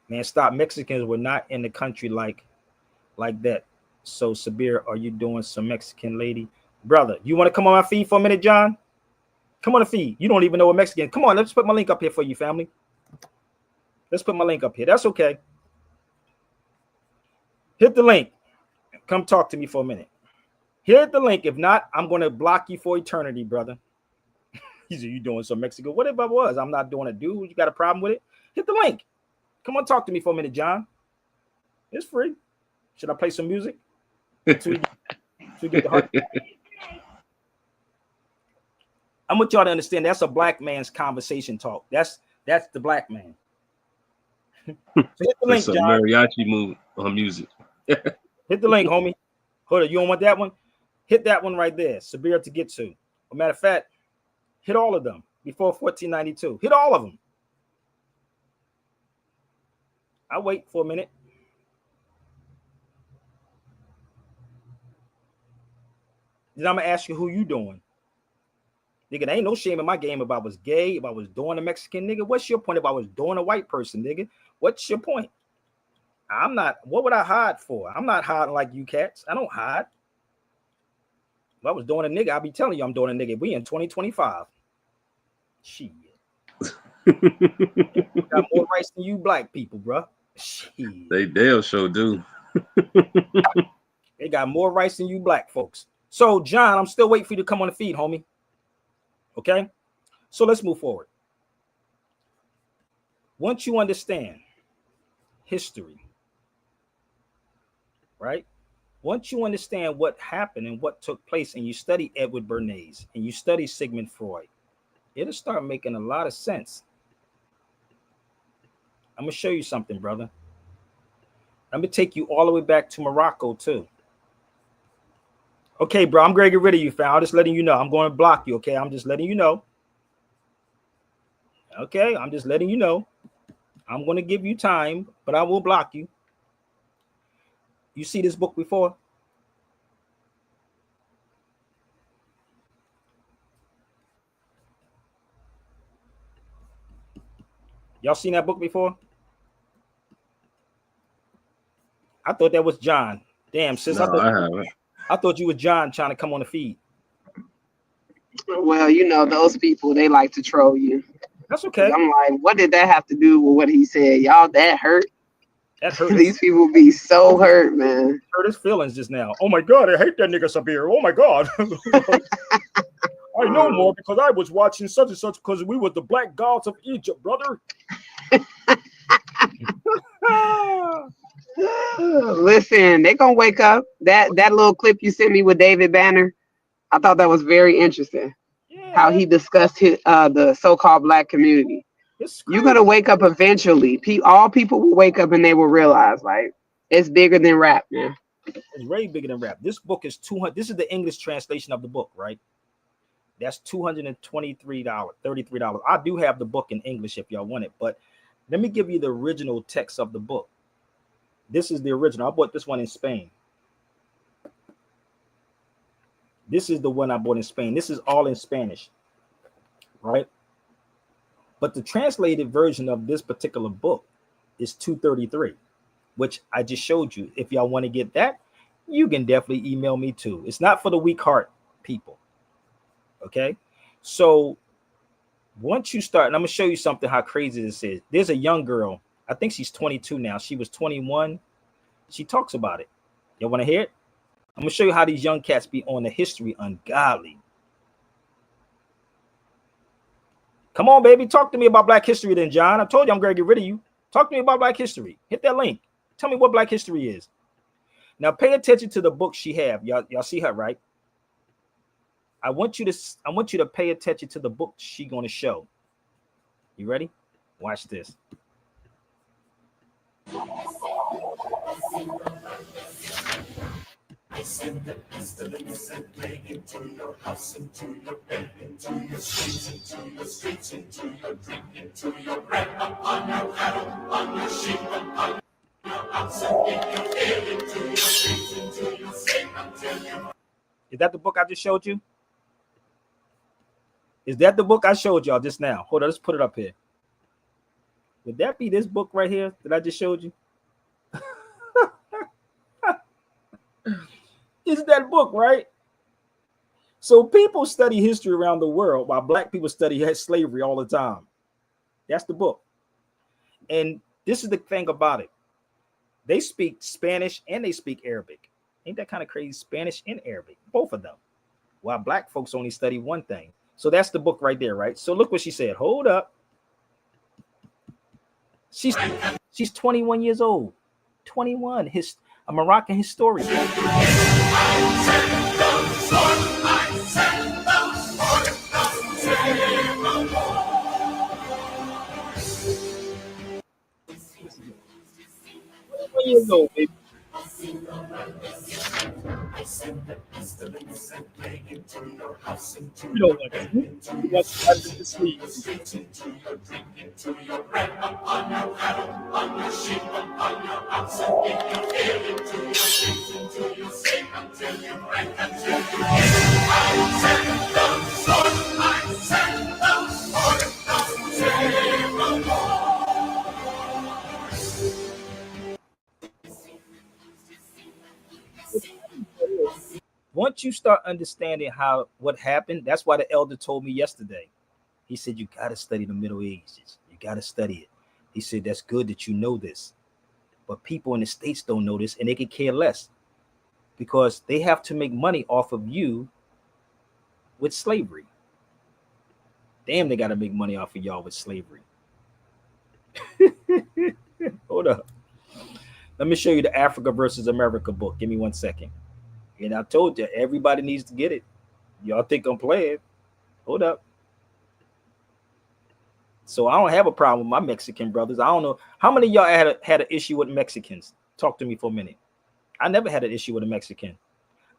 Man, stop. Mexicans were not in the country like that. So, Sabir, are you doing some Mexican lady? Brother, you want to come on my feed for a minute, John? Come on the feed. You don't even know what Mexican. Come on, let's put my link up here for you, family. Let's put my link up here. That's okay. Hit the link. Come talk to me for a minute. Hit the link. If not, I'm going to block you for eternity, brother. He said, you doing some Mexico? Whatever it was, I'm not doing it, dude. You got a problem with it? Hit the link. Come on, talk to me for a minute, John. It's free. Should I play some music? So we get the heart. I want y'all to understand that's a black man's conversation talk. That's the black man. So hit the link, John. Mariachi move on music. Hit the link, homie. Hold on, you don't want that one? Hit that one right there. Sabir to get to. As a matter of fact, hit all of them before 1492. Hit all of them. I'll wait for a minute. Then I'm gonna ask you who you doing. Nigga, there ain't no shame in my game if I was gay, if I was doing a Mexican nigga. What's your point if I was doing a white person, nigga? What's your point? I'm not, what would I hide for? I'm not hiding like you cats. I don't hide. If I was doing a nigga, I'd be telling you I'm doing a nigga. We in 2025. Shit. Got more rights than you black people, bro. Shit. They damn sure do. They got more rights than you black folks. So, John, I'm still waiting for you to come on the feed, homie. Okay? So let's move forward. Once you understand history, right? Once you understand what happened and what took place, and you study Edward Bernays and you study Sigmund Freud, it'll start making a lot of sense. I'm going to show you something, brother. I'm going to take you all the way back to Morocco, too. Okay, bro, I'm going to get rid of you, fam. I'm just letting you know. I'm going to block you, okay? I'm just letting you know. Okay, I'm just letting you know. I'm going to give you time, but I will block you. You see this book before? Y'all seen that book before? I thought that was John. Damn, sis. No, I haven't. I thought you was John trying to come on the feed. Well, you know, those people, they like to troll you. That's 'Cause okay. I'm like, what did that have to do with what he said? Y'all, that hurt? That hurt his, These people be so hurt, man. hurt his feelings just now. Oh my God, I hate that nigga Sabir. Oh my God. I know more because I was watching such and such because we were the black gods of Egypt, brother. Listen, they gonna wake up. That little clip you sent me with David Banner, I thought that was very interesting. Yeah, How man. he discussed the so-called black community. It's You're crazy. gonna wake up eventually. All people will wake up and they will realize, like, it's bigger than rap, man. It's way bigger than rap. This book is 200. This is the English translation of the book, right? That's $223, $33. I do have the book in English if y'all want it, but let me give you the original text of the book. This is the original. I bought this one in Spain. This is the one I bought in Spain. This is all in Spanish, right? But the translated version of this particular book is $233, which I just showed you. If y'all want to get that, you can definitely email me too. It's not for the weak heart people. Okay. So once you start, and I'm gonna show you something how crazy this is. There's a young girl, I think she's 22 now. She was 21. She talks about it. Y'all want to hear it? I'm gonna show you how these young cats be on the history ungodly. Come on, baby. Talk to me about Black history then, John. I told you I'm gonna get rid of you. Talk to me about Black history. Hit that link. Tell me what Black history is. Now pay attention to the book she have. Y'all see her, right? I want you to pay attention to the book she gonna show. You ready? Watch this. I send the pestilence and plague into your house, into your bed, into your streets, into your drink, into your bread, upon your cattle, on your sheep, upon your ox, and in your field, into your streets, into your state, until you. Is that the book I just showed you? Is that the book I showed y'all just now? Hold on, let's put it up here. Would that be this book right here that I just showed you? Is that book, right? So people study history around the world while Black people study slavery all the time. That's the book. And this is the thing about it. They speak Spanish and they speak Arabic. Ain't that kind of crazy? Spanish and Arabic, both of them. While Black folks only study one thing. So that's the book right there, right? So look what she said. Hold up. She's 21 years old. 21. A Moroccan historian. Years old, baby. I send the pestilence and plague into your house, into You don't your want bed, to. into You your want to sleep. streets, into your drink, into your bread, upon your cattle, on your sheep, upon your ox, and in your field, into your streets, into your state, until you break, until you get. I send the sword, I send the sword, the terrible war. Once you start understanding what happened, that's why the elder told me yesterday. He said, you got to study the Middle Ages. You got to study it. He said, that's good that you know this. But people in the States don't know this and they could care less because they have to make money off of you with slavery. Damn, they got to make money off of y'all with slavery. Hold up. Let me show you the Africa versus America book. Give me 1 second. And I told you, everybody needs to get it. Y'all think I'm playing. Hold up. So I don't have a problem with my Mexican brothers. I don't know. How many of y'all had an issue with Mexicans? Talk to me for a minute. I never had an issue with a Mexican.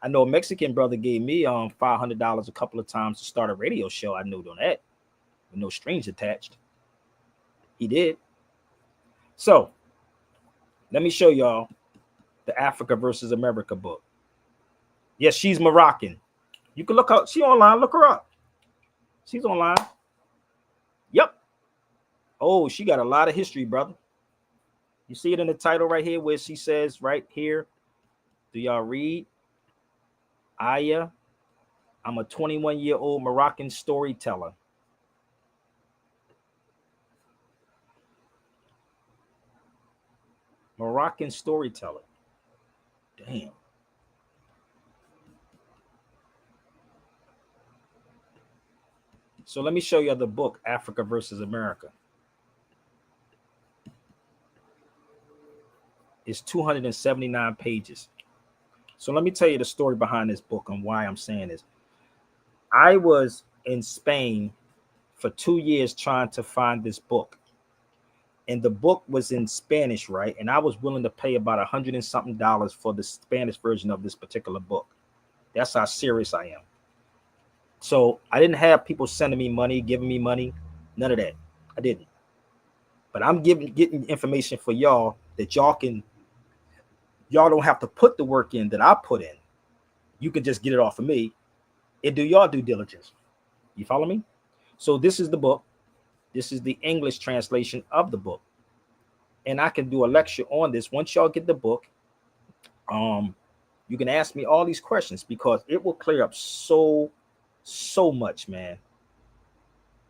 I know a Mexican brother gave me $500 a couple of times to start a radio show. I knew on that with no strings attached. He did. So let me show y'all the Africa versus America book. Yes, she's Moroccan. You can look up. She online. Look her up. She's online. Yep. Oh, she got a lot of history, brother. You see it in the title right here where she says right here. Do y'all read? Aya I'm a 21-year-old Moroccan storyteller. Moroccan storyteller. Damn. So let me show you the book, Africa versus America. It's 279 pages. So let me tell you the story behind this book and why I'm saying this. I was in Spain for 2 years trying to find this book. And the book was in Spanish, right? And I was willing to pay about $100 and something for the Spanish version of this particular book. That's how serious I am. So I didn't have people sending me money, giving me money, none of that. I didn't. But I'm getting information for y'all that y'all don't have to put the work in that I put in. You can just get it off of me and do your due diligence. You follow me? So this is the book. This is the English translation of the book. And I can do a lecture on this. Once y'all get the book, you can ask me all these questions because it will clear up so much, man.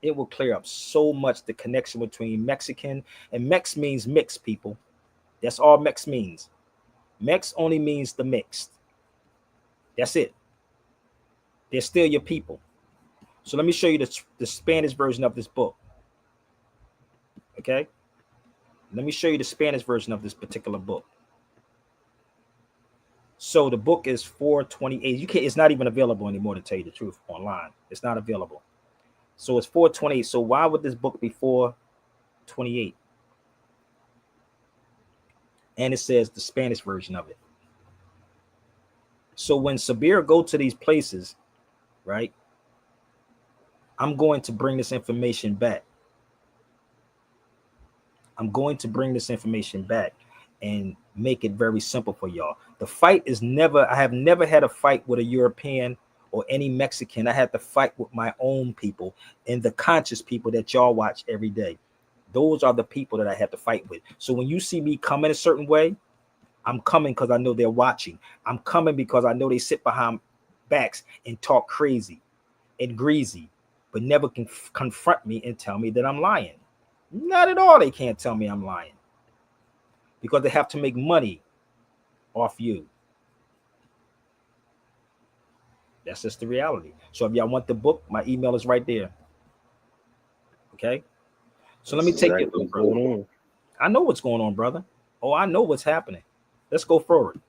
It will clear up so much the connection between Mexican and Mex means mixed, people. That's all Mex means. Mex only means the mixed. That's it. They're still your people. So let me show you the Spanish version of this book. Okay? Let me show you the Spanish version of this particular book. So the book is 428. It's not even available anymore, to tell you the truth, online. It's not available. So it's 428. So why would this book be 428? And it says the Spanish version of it. So when Sabir go to these places, right, I'm going to bring this information back. I'm going to bring this information back and make it very simple for y'all. The fight is I have never had a fight with a European or any Mexican. I had to fight with my own people and the conscious people that y'all watch every day. Those are the people that I had to fight with. So when you see me coming a certain way, I'm coming because I know they're watching. I'm coming because I know they sit behind backs and talk crazy and greasy, but never can confront me and tell me that I'm lying. Not at all. They can't tell me I'm lying because they have to make money off you. That's just the reality. So if y'all want the book, my email is right there. Okay. So let me take it. What's going on? I know what's going on, brother. Oh, I know what's happening. Let's go forward.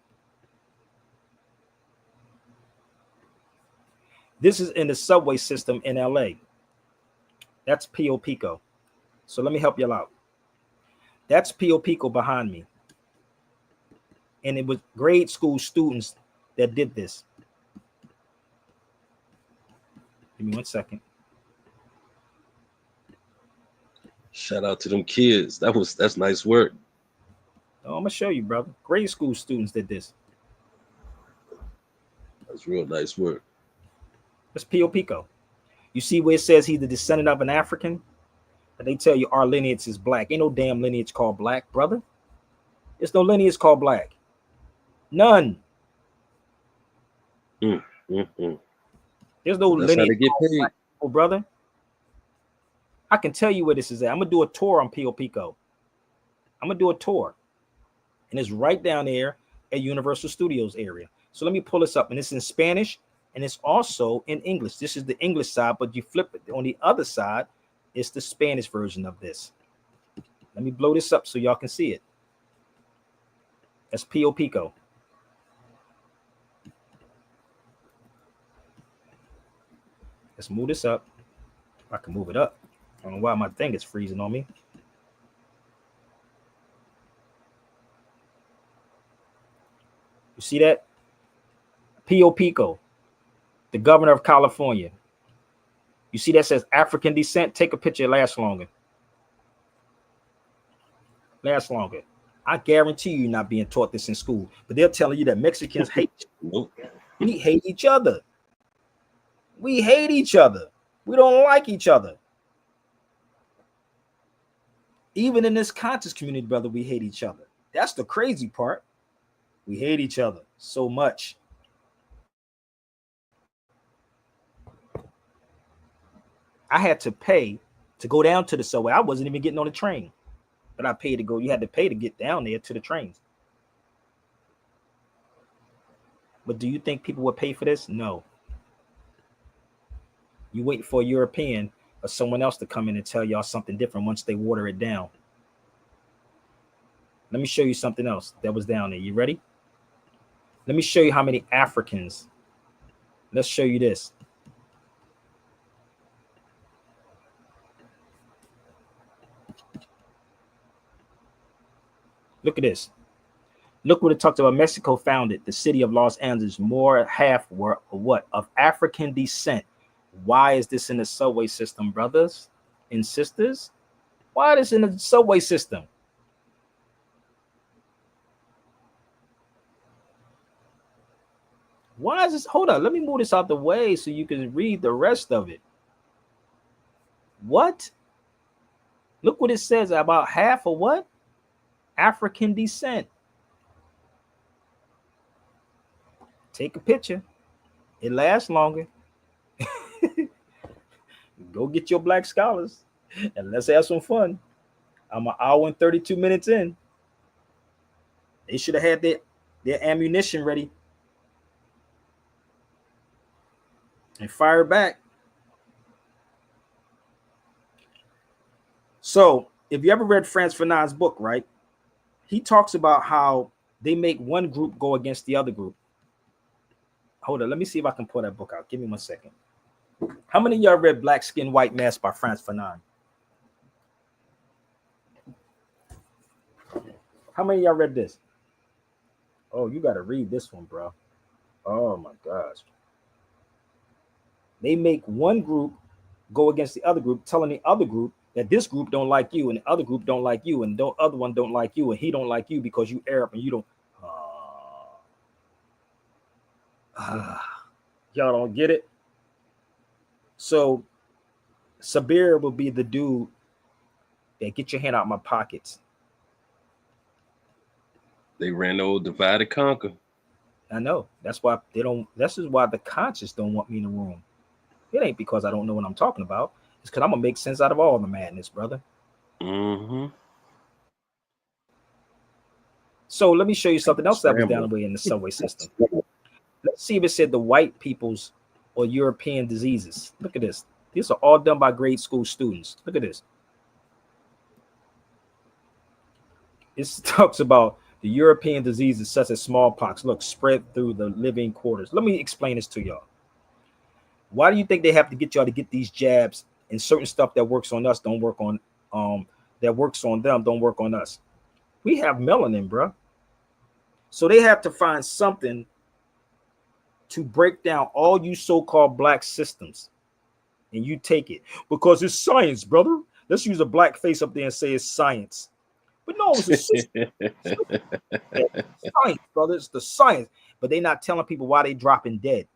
This is in the subway system in LA. That's Pio Pico. So let me help y'all out. That's Pio Pico behind me. And it was grade school students that did this. Give me 1 second. Shout out to them kids. That's nice work. Oh, I'm gonna show you, brother. Grade school students did this. That's real nice work. That's Pio Pico. You see where it says he's the descendant of an African? But they tell you our lineage is black. Ain't no damn lineage called black, brother. There's no lineage called black. None. There's no lineage called black people, brother. I can tell you where this is at. I'm gonna do a tour on Pio Pico. I'm gonna do a tour. And it's right down there at Universal Studios area. So let me pull this up. And it's in Spanish and it's also in English. This is the English side, but you flip it. On the other side, it's the Spanish version of this. Let me blow this up so y'all can see it. That's Pio Pico. Let's move this up. I can move it up. I don't know why my thing is freezing on me. You see that? Pio Pico, the governor of California. You see that says African descent? Take a picture, it lasts longer. Lasts longer. I guarantee you not being taught this in school, but they're telling you that Mexicans hate you. We hate each other. We hate each other. We don't like each other. Even in this conscious community, brother, we hate each other. That's the crazy part. We hate each other so much. I had to pay to go down to the subway. I wasn't even getting on the train, but I paid to go. You had to pay to get down there to the trains. But do you think people would pay for this? No. You wait for a European or someone else to come in and tell y'all something different once they water it down. Let me show you something else that was down there. You ready? Let me show you how many Africans. Let's show you this. Look at this. Look what it talks about. Mexico founded the city of Los Angeles. More half were what? Of African descent. Why is this in the subway system, brothers and sisters? Why is this in the subway system? Why is this? Hold on. Let me move this out the way so you can read the rest of it. What? Look what it says about half of what? African descent. Take a picture. It lasts longer. Go get your black scholars and let's have some fun. I'm an hour and 32 minutes in. They should have had their ammunition ready and fire back. So if you ever read Frantz Fanon's book, right, he talks about how they make one group go against the other group. Hold on, let me see if I can pull that book out. Give me 1 second. How many of y'all read Black Skin, White Mask by Frantz Fanon? How many of y'all read this? Oh, you got to read this one, bro. Oh, my gosh. They make one group go against the other group, telling the other group that this group don't like you and the other group don't like you and the other one don't like you and he don't like you because you Arab and you don't. Y'all don't get it? So Sabir will be the dude that get your hand out of my pockets. They ran the old divide and conquer. I know. That's why they don't. This is why the conscious don't want me in the room. It ain't because I don't know what I'm talking about. It's because I'm gonna make sense out of all the madness, brother. Mm-hmm. So let me show you something else that was down the way in the subway system. Let's see if it said the white people's or European diseases. Look at this. These are all done by grade school students. Look at this. It talks about the European diseases such as smallpox, look, spread through the living quarters. Let me explain this to y'all. Why do you think they have to get y'all to get these jabs and certain stuff that works on us don't work on that works on them don't work on us? We have melanin, bro. So they have to find something to break down all you so-called black systems, and you take it because it's science, brother. Let's use a black face up there and say it's science. But no, it's a system. It's science, brother. It's the science. But they're not telling people why they dropping dead.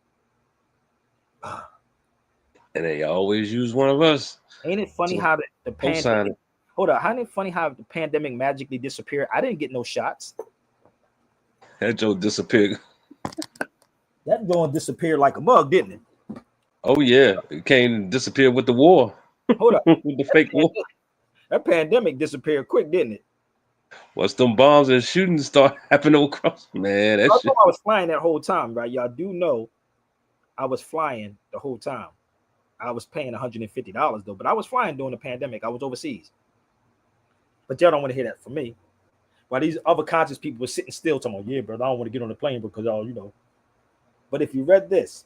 And they always use one of us. Ain't it funny how the pandemic? Hold on, ain't it funny how the pandemic magically disappeared? I didn't get no shots. That joke disappeared. That going disappeared like a mug, didn't it? Oh yeah, it came and disappeared with the war. Hold up, with the fake war. That pandemic disappeared quick, didn't it? Once them bombs and shootings start happening across, man, that shit. I was flying that whole time, right? Y'all do know I was flying the whole time. I was paying $150 though, but I was flying during the pandemic. I was overseas. But y'all don't want to hear that from me. While these other conscious people were sitting still talking about, yeah, brother, I don't want to get on the plane because y'all, you know. But if you read this,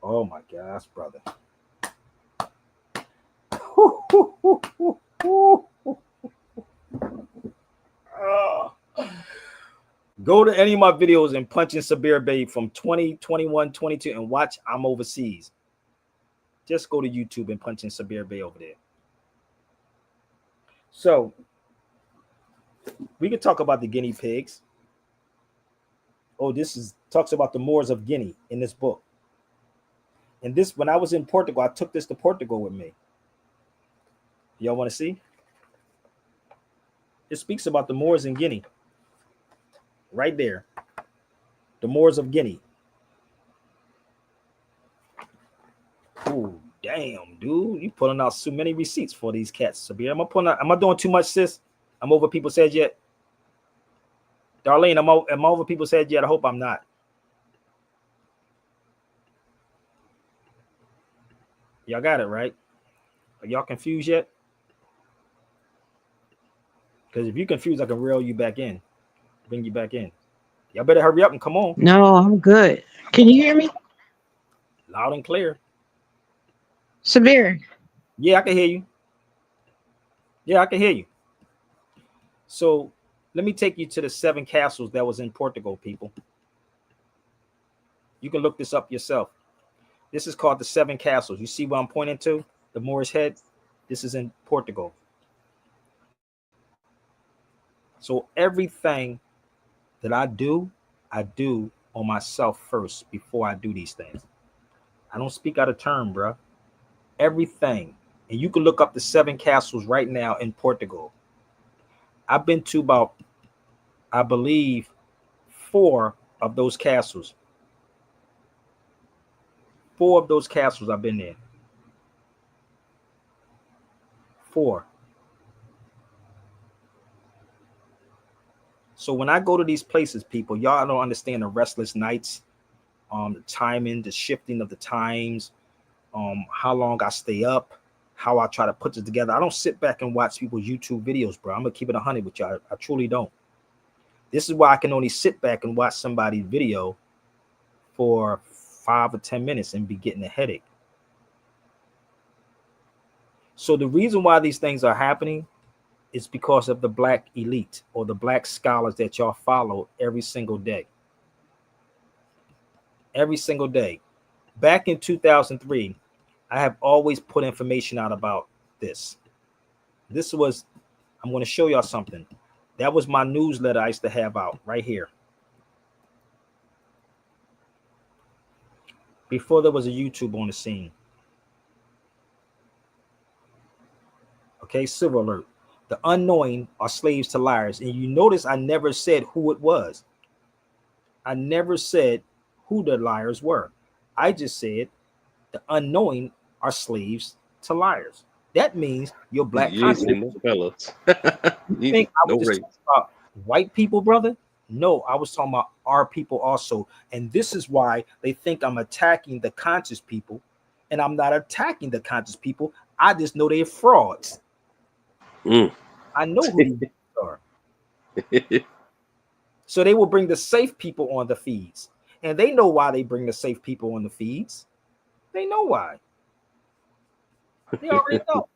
oh my gosh, brother. Go to any of my videos and punch in Sabir Bay from 20, 21, 22 and watch I'm overseas. Just go to YouTube and punch in Sabir Bay over there. So we could talk about the guinea pigs. Oh, talks about the Moors of Guinea in this book. And this, when I was in Portugal, I took this to Portugal with me. Y'all want to see? It speaks about the Moors in Guinea. Right there. The Moors of Guinea. Ooh, Damn, dude, you pulling out so many receipts for these cats. Sabir, am I doing too much, sis? I'm over people's heads yet? Darlene, am I over people's heads yet? I hope I'm not. Y'all got it, right? Are y'all confused yet? Because if you're confused, I can reel you back in, bring you back in. Y'all better hurry up and come on. No, I'm good. Can you hear me? Loud and clear. Sabir. Yeah, I can hear you. Yeah, I can hear you. So let me take you to the 7 castles that was in Portugal, people. You can look this up yourself. This is called the 7 castles. You see what I'm pointing to? The Moorish head. This is in Portugal. So everything that I do on myself first before I do these things. I don't speak out of turn, bro. Everything. And you can look up the 7 castles right now in Portugal. I've been to about, I believe, 4 of those castles. 4 of those castles I've been there. 4. So when I go to these places, people, y'all don't understand the restless nights, the timing, the shifting of the times, how long I stay up, how I try to put it together. I don't sit back and watch people's YouTube videos, bro. I'm gonna keep it 100 with y'all. I truly don't. This is why I can only sit back and watch somebody's video for 5 or 10 minutes and be getting a headache. So the reason why these things are happening is because of the black elite or the black scholars that y'all follow every single day. Every single day. Back in 2003, I have always put information out about this. This was, I'm going to show y'all something. That was my newsletter I used to have out right here. Before there was a YouTube on the scene. Okay, civil alert. The unknowing are slaves to liars. And you notice I never said who it was. I never said who the liars were. I just said the unknowing are slaves to liars. That means your black You ain't say content. no fellas. You think I No was just race. talking about white people, brother? No, I was talking about our people also. And this is why they think I'm attacking the conscious people. And I'm not attacking the conscious people. I just know they're frauds. I know who these are. So they will bring the safe people on the feeds. And they know why they bring the safe people on the feeds. They know why. They already know.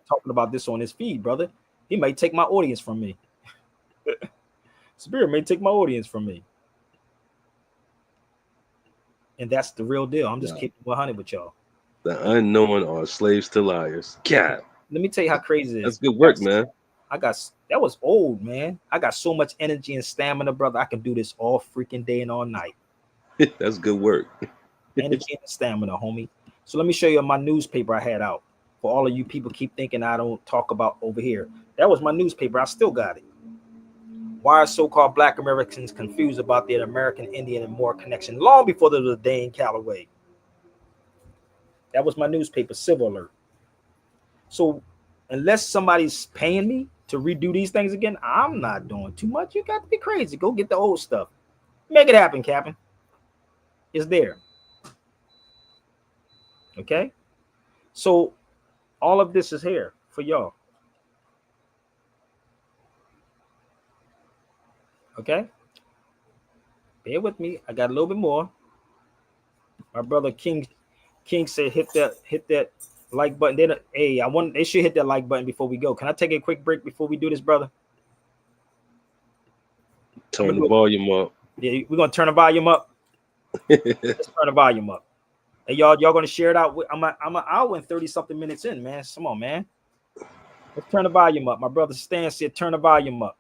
Talking about this on his feed, brother. He may take my audience from me. Spirit may take my audience from me. And that's the real deal. I'm just keeping 100 with y'all. The unknown are slaves to liars. God. Let me tell you how crazy it is. That's good work, man. That was old, man. I got so much energy and stamina, brother. I can do this all freaking day and all night. That's good work. Energy and stamina, homie. So let me show you my newspaper I had out. For all of you people keep thinking I don't talk about over here. That was my newspaper. I still got it. Why are so-called Black Americans confused about their American Indian and Moor connection long before there was a Dane Calloway? That was my newspaper, Civil Alert. So unless somebody's paying me to redo these things again, I'm not doing too much. You got to be crazy. Go get the old stuff. Make it happen, Captain. It's there. Okay? So all of this is here for y'all. Okay? Bear with me. I got a little bit more. My brother King said hit that like button. They should hit that like button before we go. Can I take a quick break before we do this, brother? Turn the volume up. Yeah, we're gonna turn the volume up. Let's turn the volume up. Hey, y'all gonna share it out? I'm an hour and 30 something minutes in, man. Come on, man. Let's turn the volume up. My brother Stan said turn the volume up.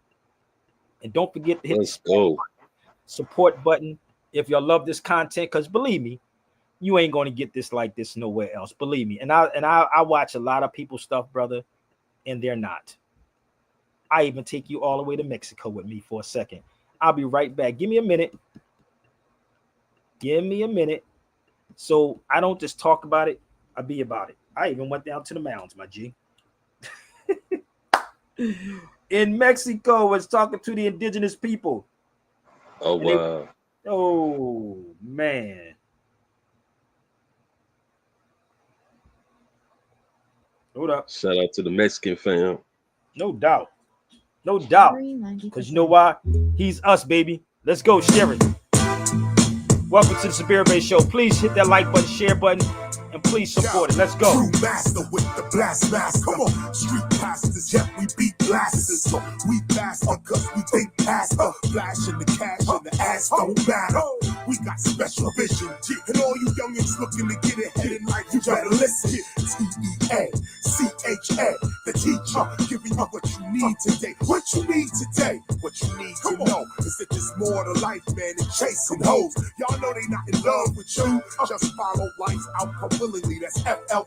And don't forget to hit the support button if y'all love this content, because believe me, you ain't going to get this like this nowhere else. Believe me. And I watch a lot of people's stuff, brother, and they're not. I even take you all the way to Mexico with me for a second. I'll be right back. Give me a minute. Give me a minute. So I don't just talk about it, I be about it. I even went down to the mounds, my G. In Mexico, was talking to the indigenous people. Oh, wow. Oh, man. Hold up. Shout out to the Mexican fam. No doubt. No doubt. Because you know why? He's us, baby. Let's go, share it. Welcome to the Spirit Base Show. Please hit that like button, share button, and please support it. Let's go. True master with the blast master. Come on, street pastors, yeah, we beat blasters. So we faster cause we think faster. Flashing the cash and the ass don't matter. We got special vision, and all you youngins looking to get ahead in life, you better listen. TEA-CHA, the teacher, giving you what you need today. What you need today, what you need to know is that there's more to life, man, than chasing hoes. Y'all know they not in love with you. Just follow life's outcome willingly. That's FLOW.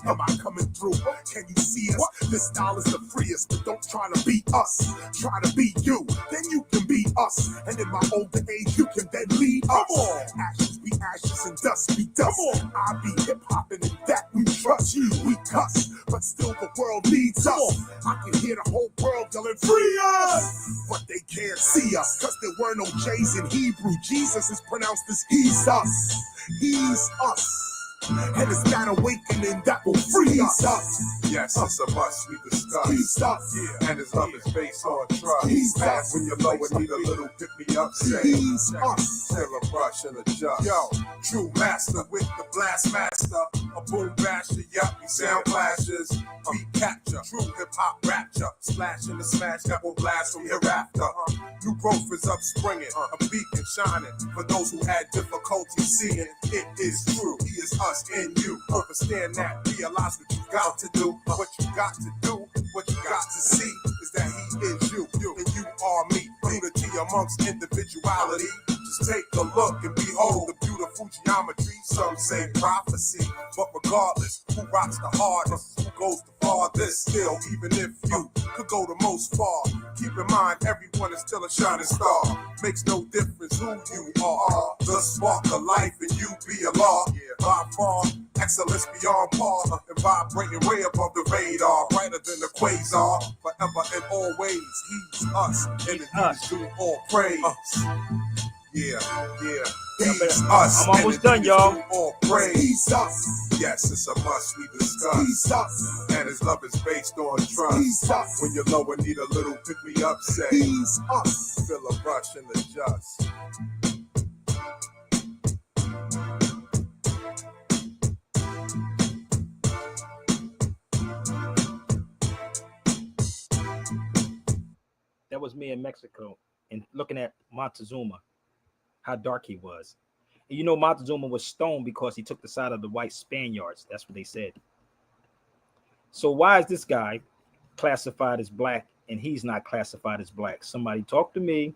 Am I coming through? Can you see us? This style is the freest, but don't try to be us. Try to be you, then you can be us. And in my older age, you can then lead us. Ashes be ashes and dust be dust. I be hip hopping and that we trust. We cuss, but still the world needs us. I can hear the whole world yelling, free us! But they can't see us, cause there were no J's in Hebrew. Jesus is pronounced as he's us. He's us. And it's that awakening that will free us. Yes, it's a must we discuss. He's us. Yeah, and his love is based on trust. He's us. When you're low and need a little pick me up, say He's us. Feel a brush and adjust. Yo, true master with the blast master. A boom basher, yup, we sound clashes. Beat capture, true hip hop rapture. Splash in the smash that will blast from hereafter. New growth is upspringing, a beacon shining. For those who had difficulty seeing, it is true. He is us in you. Understand that, realize what you got to do. What you got to do, what you got to see is that he is you, and you are me. Unity amongst individuality. Just take a look and behold the beautiful geometry. Some say prophecy, but regardless, who rocks the hardest, who goes the farthest, still, even if you could go the most far, keep in mind everyone is still a shining star. Makes no difference who you are. The spark of life and you be a law. By far, excellence beyond par, and vibrating way above the radar, brighter than the quasar. Forever and always, he's us, and it's due all praise. Yeah. He's us. I'm almost done, y'all. All praise. He's us. Yes, it's a must we discuss. He's us. And his love is based on trust. He's us. When you're low and need a little pick me up, say he's us. Feel a rush and adjust. That was me in Mexico and looking at Montezuma, how dark he was. And you know, Montezuma was stoned because he took the side of the white Spaniards. That's what they said. So why is this guy classified as black and he's not classified as black? Somebody talk to me.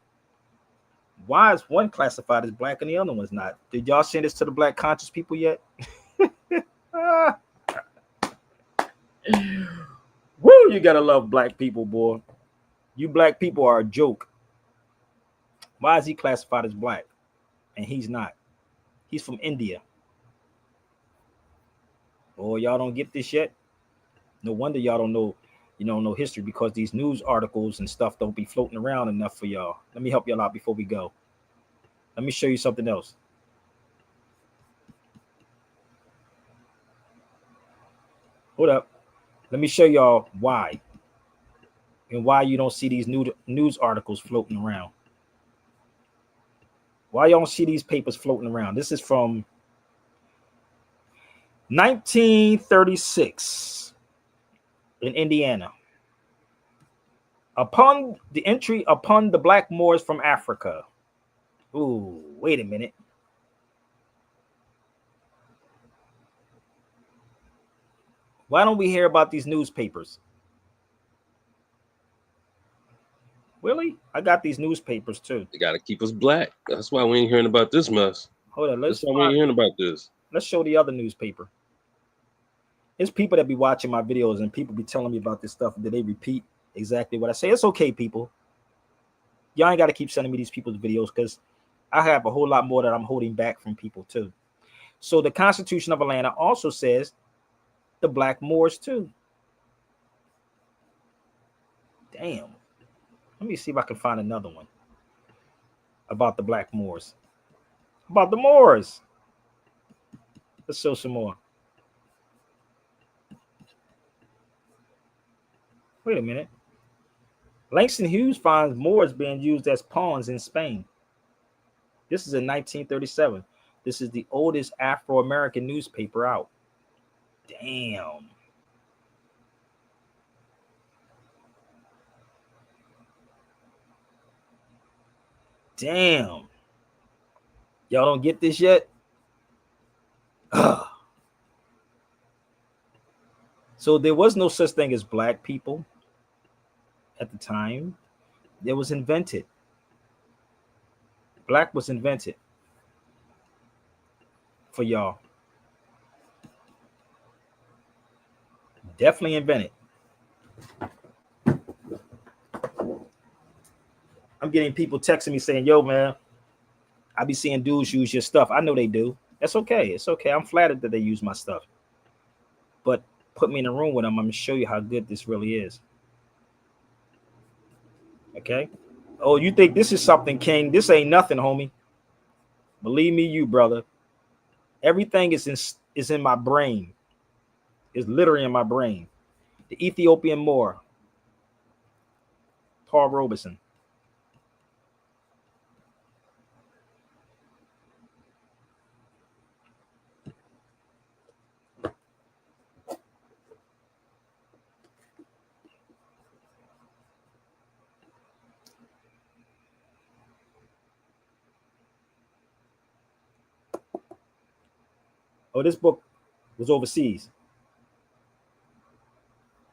Why is one classified as black and the other one's not? Did y'all send this to the black conscious people yet? Woo, you gotta love black people, boy. You black people are a joke. Why is he classified as black and he's not? He's from India. Oh, y'all don't get this yet? No wonder y'all don't know, no history, because these news articles and stuff don't be floating around enough for y'all. Let me help y'all out before we go. Let me show you something else. Hold up. Let me show y'all why. And why you don't see these news articles floating around. Why y'all don't see these papers floating around? This is from 1936 in Indiana. Upon the entry upon the black Moors from Africa. Ooh, wait a minute. Why don't we hear about these newspapers? Really? I got these newspapers too. They got to keep us black. That's why we ain't hearing about this mess. Hold on. That's why we ain't hearing about this. Let's show the other newspaper. It's people that be watching my videos and people be telling me about this stuff that they repeat exactly what I say. It's okay, people. Y'all ain't got to keep sending me these people's videos because I have a whole lot more that I'm holding back from people too. So the Constitution of Atlanta also says the Black Moors too. Damn. Let me see if I can find another one about the Black Moors. About the Moors. Let's show some more. Wait a minute. Langston Hughes finds Moors being used as pawns in Spain. This is in 1937. This is the oldest Afro-American newspaper out. Damn. Damn. Y'all don't get this yet? Ugh. So there was no such thing as black people at the time. It was invented. Black was invented for y'all. Definitely invented. I'm getting people texting me saying, yo, man, I be seeing dudes use your stuff. I know they do. That's okay. It's okay. I'm flattered that they use my stuff. But put me in a room with them. I'm going to show you how good this really is. Okay? Oh, you think this is something, King? This ain't nothing, homie. Believe me, you brother. Everything is in my brain. It's literally in my brain. The Ethiopian Moor, Paul Robeson. Oh, this book was overseas.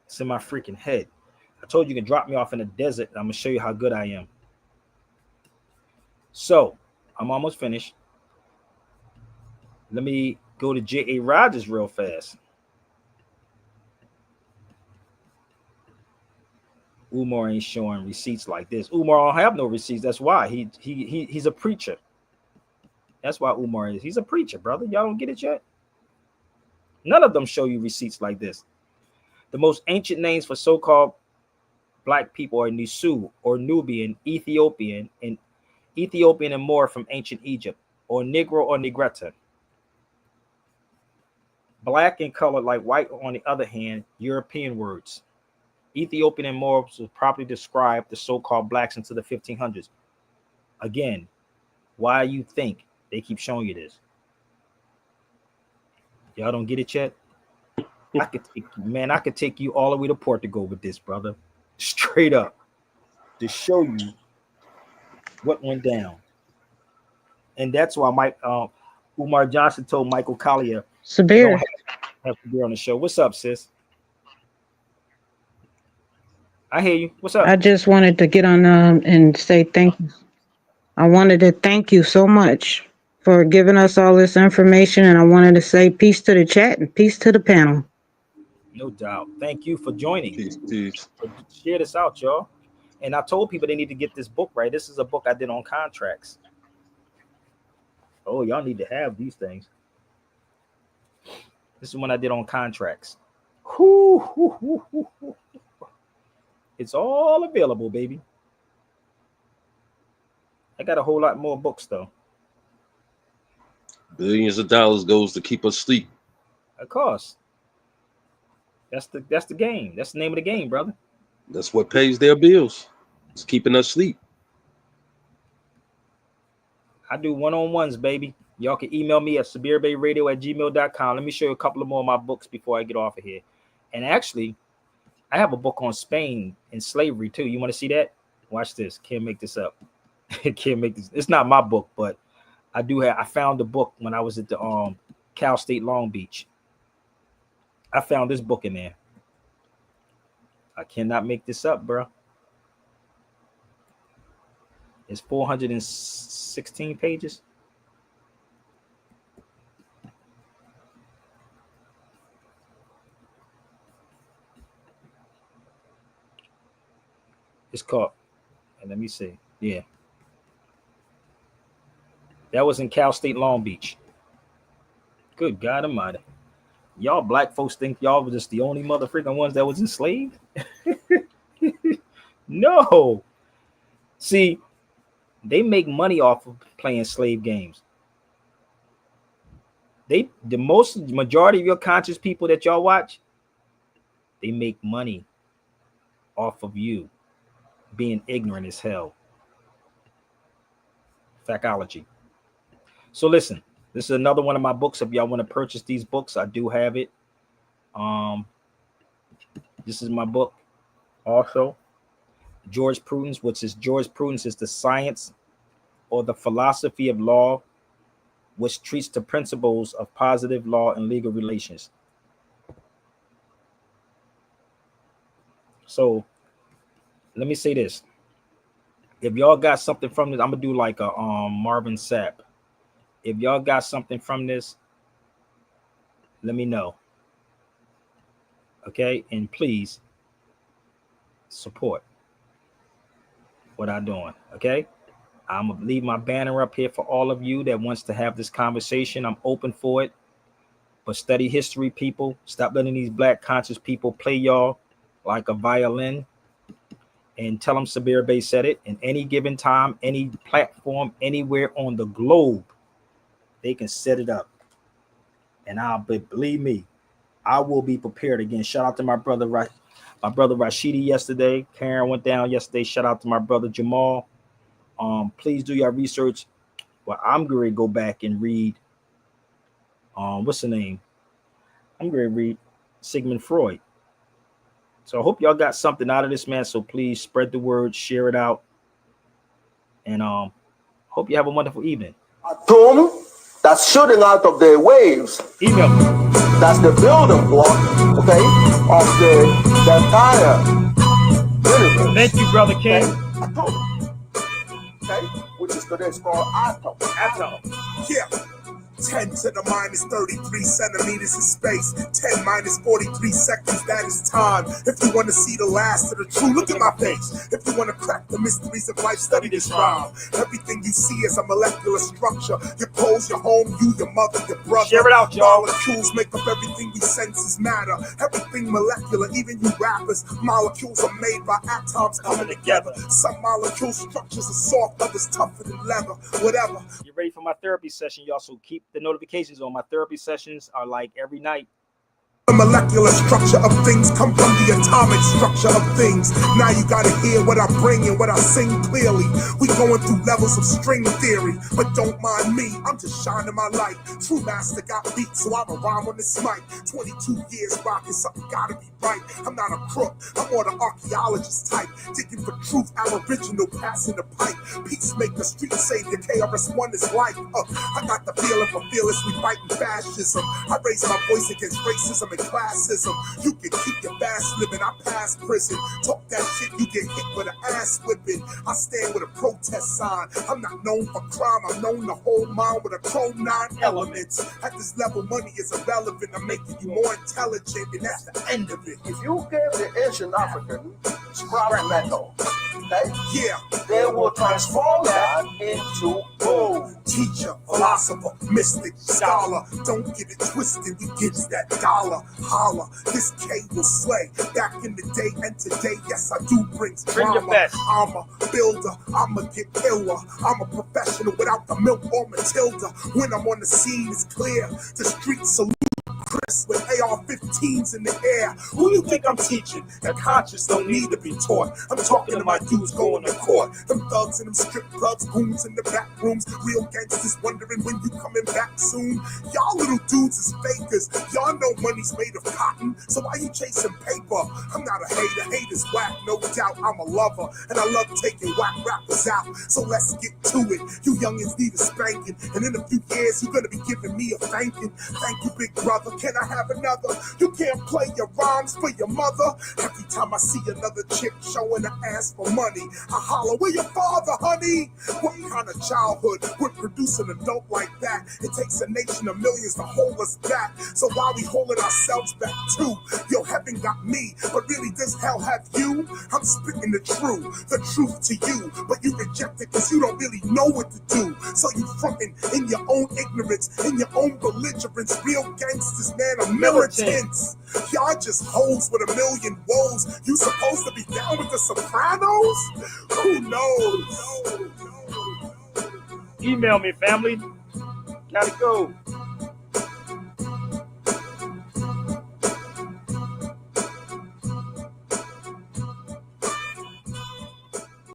It's in my freaking head. I told you can drop me off in the desert. I'm going to show you how good I am. So, I'm almost finished. Let me go to J.A. Rogers real fast. Umar ain't showing receipts like this. Umar don't have no receipts. That's why. He's a preacher. That's why Umar is. He's a preacher, brother. Y'all don't get it yet? None of them show you receipts like this. The most ancient names for so-called black people are Nisu or Nubian, Ethiopian, and Moor from ancient Egypt, or Negro or Negretta. Black and colored like white, on the other hand, European words. Ethiopian and Moors will properly describe the so-called blacks into the 1500s. Again, why you think they keep showing you this? Y'all don't get it yet? I could take you all the way to Portugal with this, brother. Straight up. To show you what went down. And that's why Umar Johnson told Michael Collier, Sabir, don't have to be on the show. What's up, sis? I hear you. What's up? I just wanted to get on and say thank you. I wanted to thank you so much for giving us all this information, and I wanted to say peace to the chat and peace to the panel. No doubt. Thank you for joining. Peace. Share this out, y'all. And I told people they need to get this book right. This is a book I did on contracts. Oh, y'all need to have these things. This is one I did on contracts. It's all available, baby. I got a whole lot more books, though. Billions of dollars goes to keep us asleep. Of course. That's the game. That's the name of the game, brother. That's what pays their bills. It's keeping us asleep. I do one-on-ones, baby. Y'all can email me at sabirbayradio@gmail.com. Let me show you a couple of more of my books before I get off of here. And actually, I have a book on Spain and slavery, too. You want to see that? Watch this. Can't make this up. Can't make this. It's not my book, but I found the book when I was at the Cal State Long Beach. I found this book in there. I cannot make this up, bro. It's 416 pages. It's called, and let me see. Yeah. That was in Cal State Long Beach. Good God Almighty. Y'all black folks think y'all were just the only motherfucking ones that was enslaved? No. See, they make money off of playing slave games. The majority of your conscious people that y'all watch, they make money off of you being ignorant as hell. Factology. So listen, this is another one of my books. If y'all want to purchase these books, I do have it. This is my book also. Jurisprudence, which is jurisprudence is the science or the philosophy of law, which treats the principles of positive law and legal relations. So let me say this. If y'all got something from this, I'm gonna do like a Marvin Sapp. If y'all got something from this, let me know. Okay, and please support what I'm doing. Okay, I'm gonna leave my banner up here for all of you that wants to have this conversation. I'm open for it. But study history, people. Stop letting these black conscious people play y'all like a violin. And tell them Sabir Bey said it. In any given time, any platform, anywhere on the globe, they can set it up. And believe me, I will be prepared again. Shout out to my brother Rashidi yesterday. Karen went down yesterday. Shout out to my brother Jamal. Please do your research. Well, I'm going to go back and read. What's the name? I'm going to read Sigmund Freud. So I hope y'all got something out of this, man. So please spread the word, share it out, and hope you have a wonderful evening. Atom that's shooting out of the waves. Email me. That's the building block, okay, of the entire universe. Thank you, Brother King. Okay? Atom, okay, which is today called atom. Atom. Yeah. 10 to the minus 33 centimeters in space. 10 minus 43 seconds, that is time. If you want to see the last of the true, look at my face. If you want to crack the mysteries of life, study this rhyme. Everything you see is a molecular structure. Your clothes, your home, you, your mother, your brother. Share it out, y'all. Molecules make up everything we senses matter. Everything molecular, even you rappers. Molecules are made by atoms coming together. Some molecule structures are soft, others tougher than leather. Whatever. You ready for my therapy session, y'all? So keep the notifications on. My therapy sessions are like every night. The molecular structure of things come from the atomic structure of things. Now you gotta hear what I bring and what I sing clearly. We going through levels of string theory, but don't mind me, I'm just shining my light. True master got beat, so I'm a rhyme on this mic. 22 years rocking, something gotta be right. I'm not a crook, I'm more the archaeologist type. Digging for truth, aboriginal, passing the pipe. Peacemaker, street savior, KRS-One is life. I got the feeling for fearlessly fighting fascism. I raise my voice against racism and classism. You can keep your fast living, I pass prison. Talk that shit, you get hit with an ass whipping. I stand with a protest sign. I'm not known for crime, I'm known to hold mine with a chrome 9 elements. At this level, money is irrelevant. I'm making you more intelligent, and that's the end of it. If you give the Asian African scrap metal, okay, yeah, they will transform that into gold. Teacher, philosopher, mystic, scholar, don't get it twisted, we gets that dollar. Holla, this K will slay. Back in the day and today, yes, I do bring your drama. best. I'm a builder, I'ma get iller. I'm a professional without the milk or Matilda. When I'm on the scene, it's clear. The streets salute Chris with AR-15s in the air. Who you think I'm teaching? The conscious don't need to be taught. I'm talking to my dudes going to court. Them thugs and them strip clubs, goons in the back rooms. Real gangsters wondering when you coming back soon. Y'all little dudes is fakers. Y'all know money's made of cotton, so why you chasing paper? I'm not a hater. Haters whack, no doubt. I'm a lover, and I love taking whack rappers out. So let's get to it. You youngins need a spanking, and in a few years you're gonna be giving me a thanking. Thank you, big brother. Can I have another? You can't play your rhymes for your mother. Every time I see another chick showing her ass for money, I holler, where your father, honey? What kind of childhood would produce an adult like that? It takes a nation of millions to hold us back. So why we holding ourselves back too? Yo, heaven got me, but really does hell have you? I'm spitting the truth to you, but you reject it because you don't really know what to do. So you frontin' in your own ignorance, in your own belligerence. Real gangsters, man, are militants. Y'all just hoes with a million woes. You supposed to be down with the Sopranos? Who knows? Email me, family. Gotta go.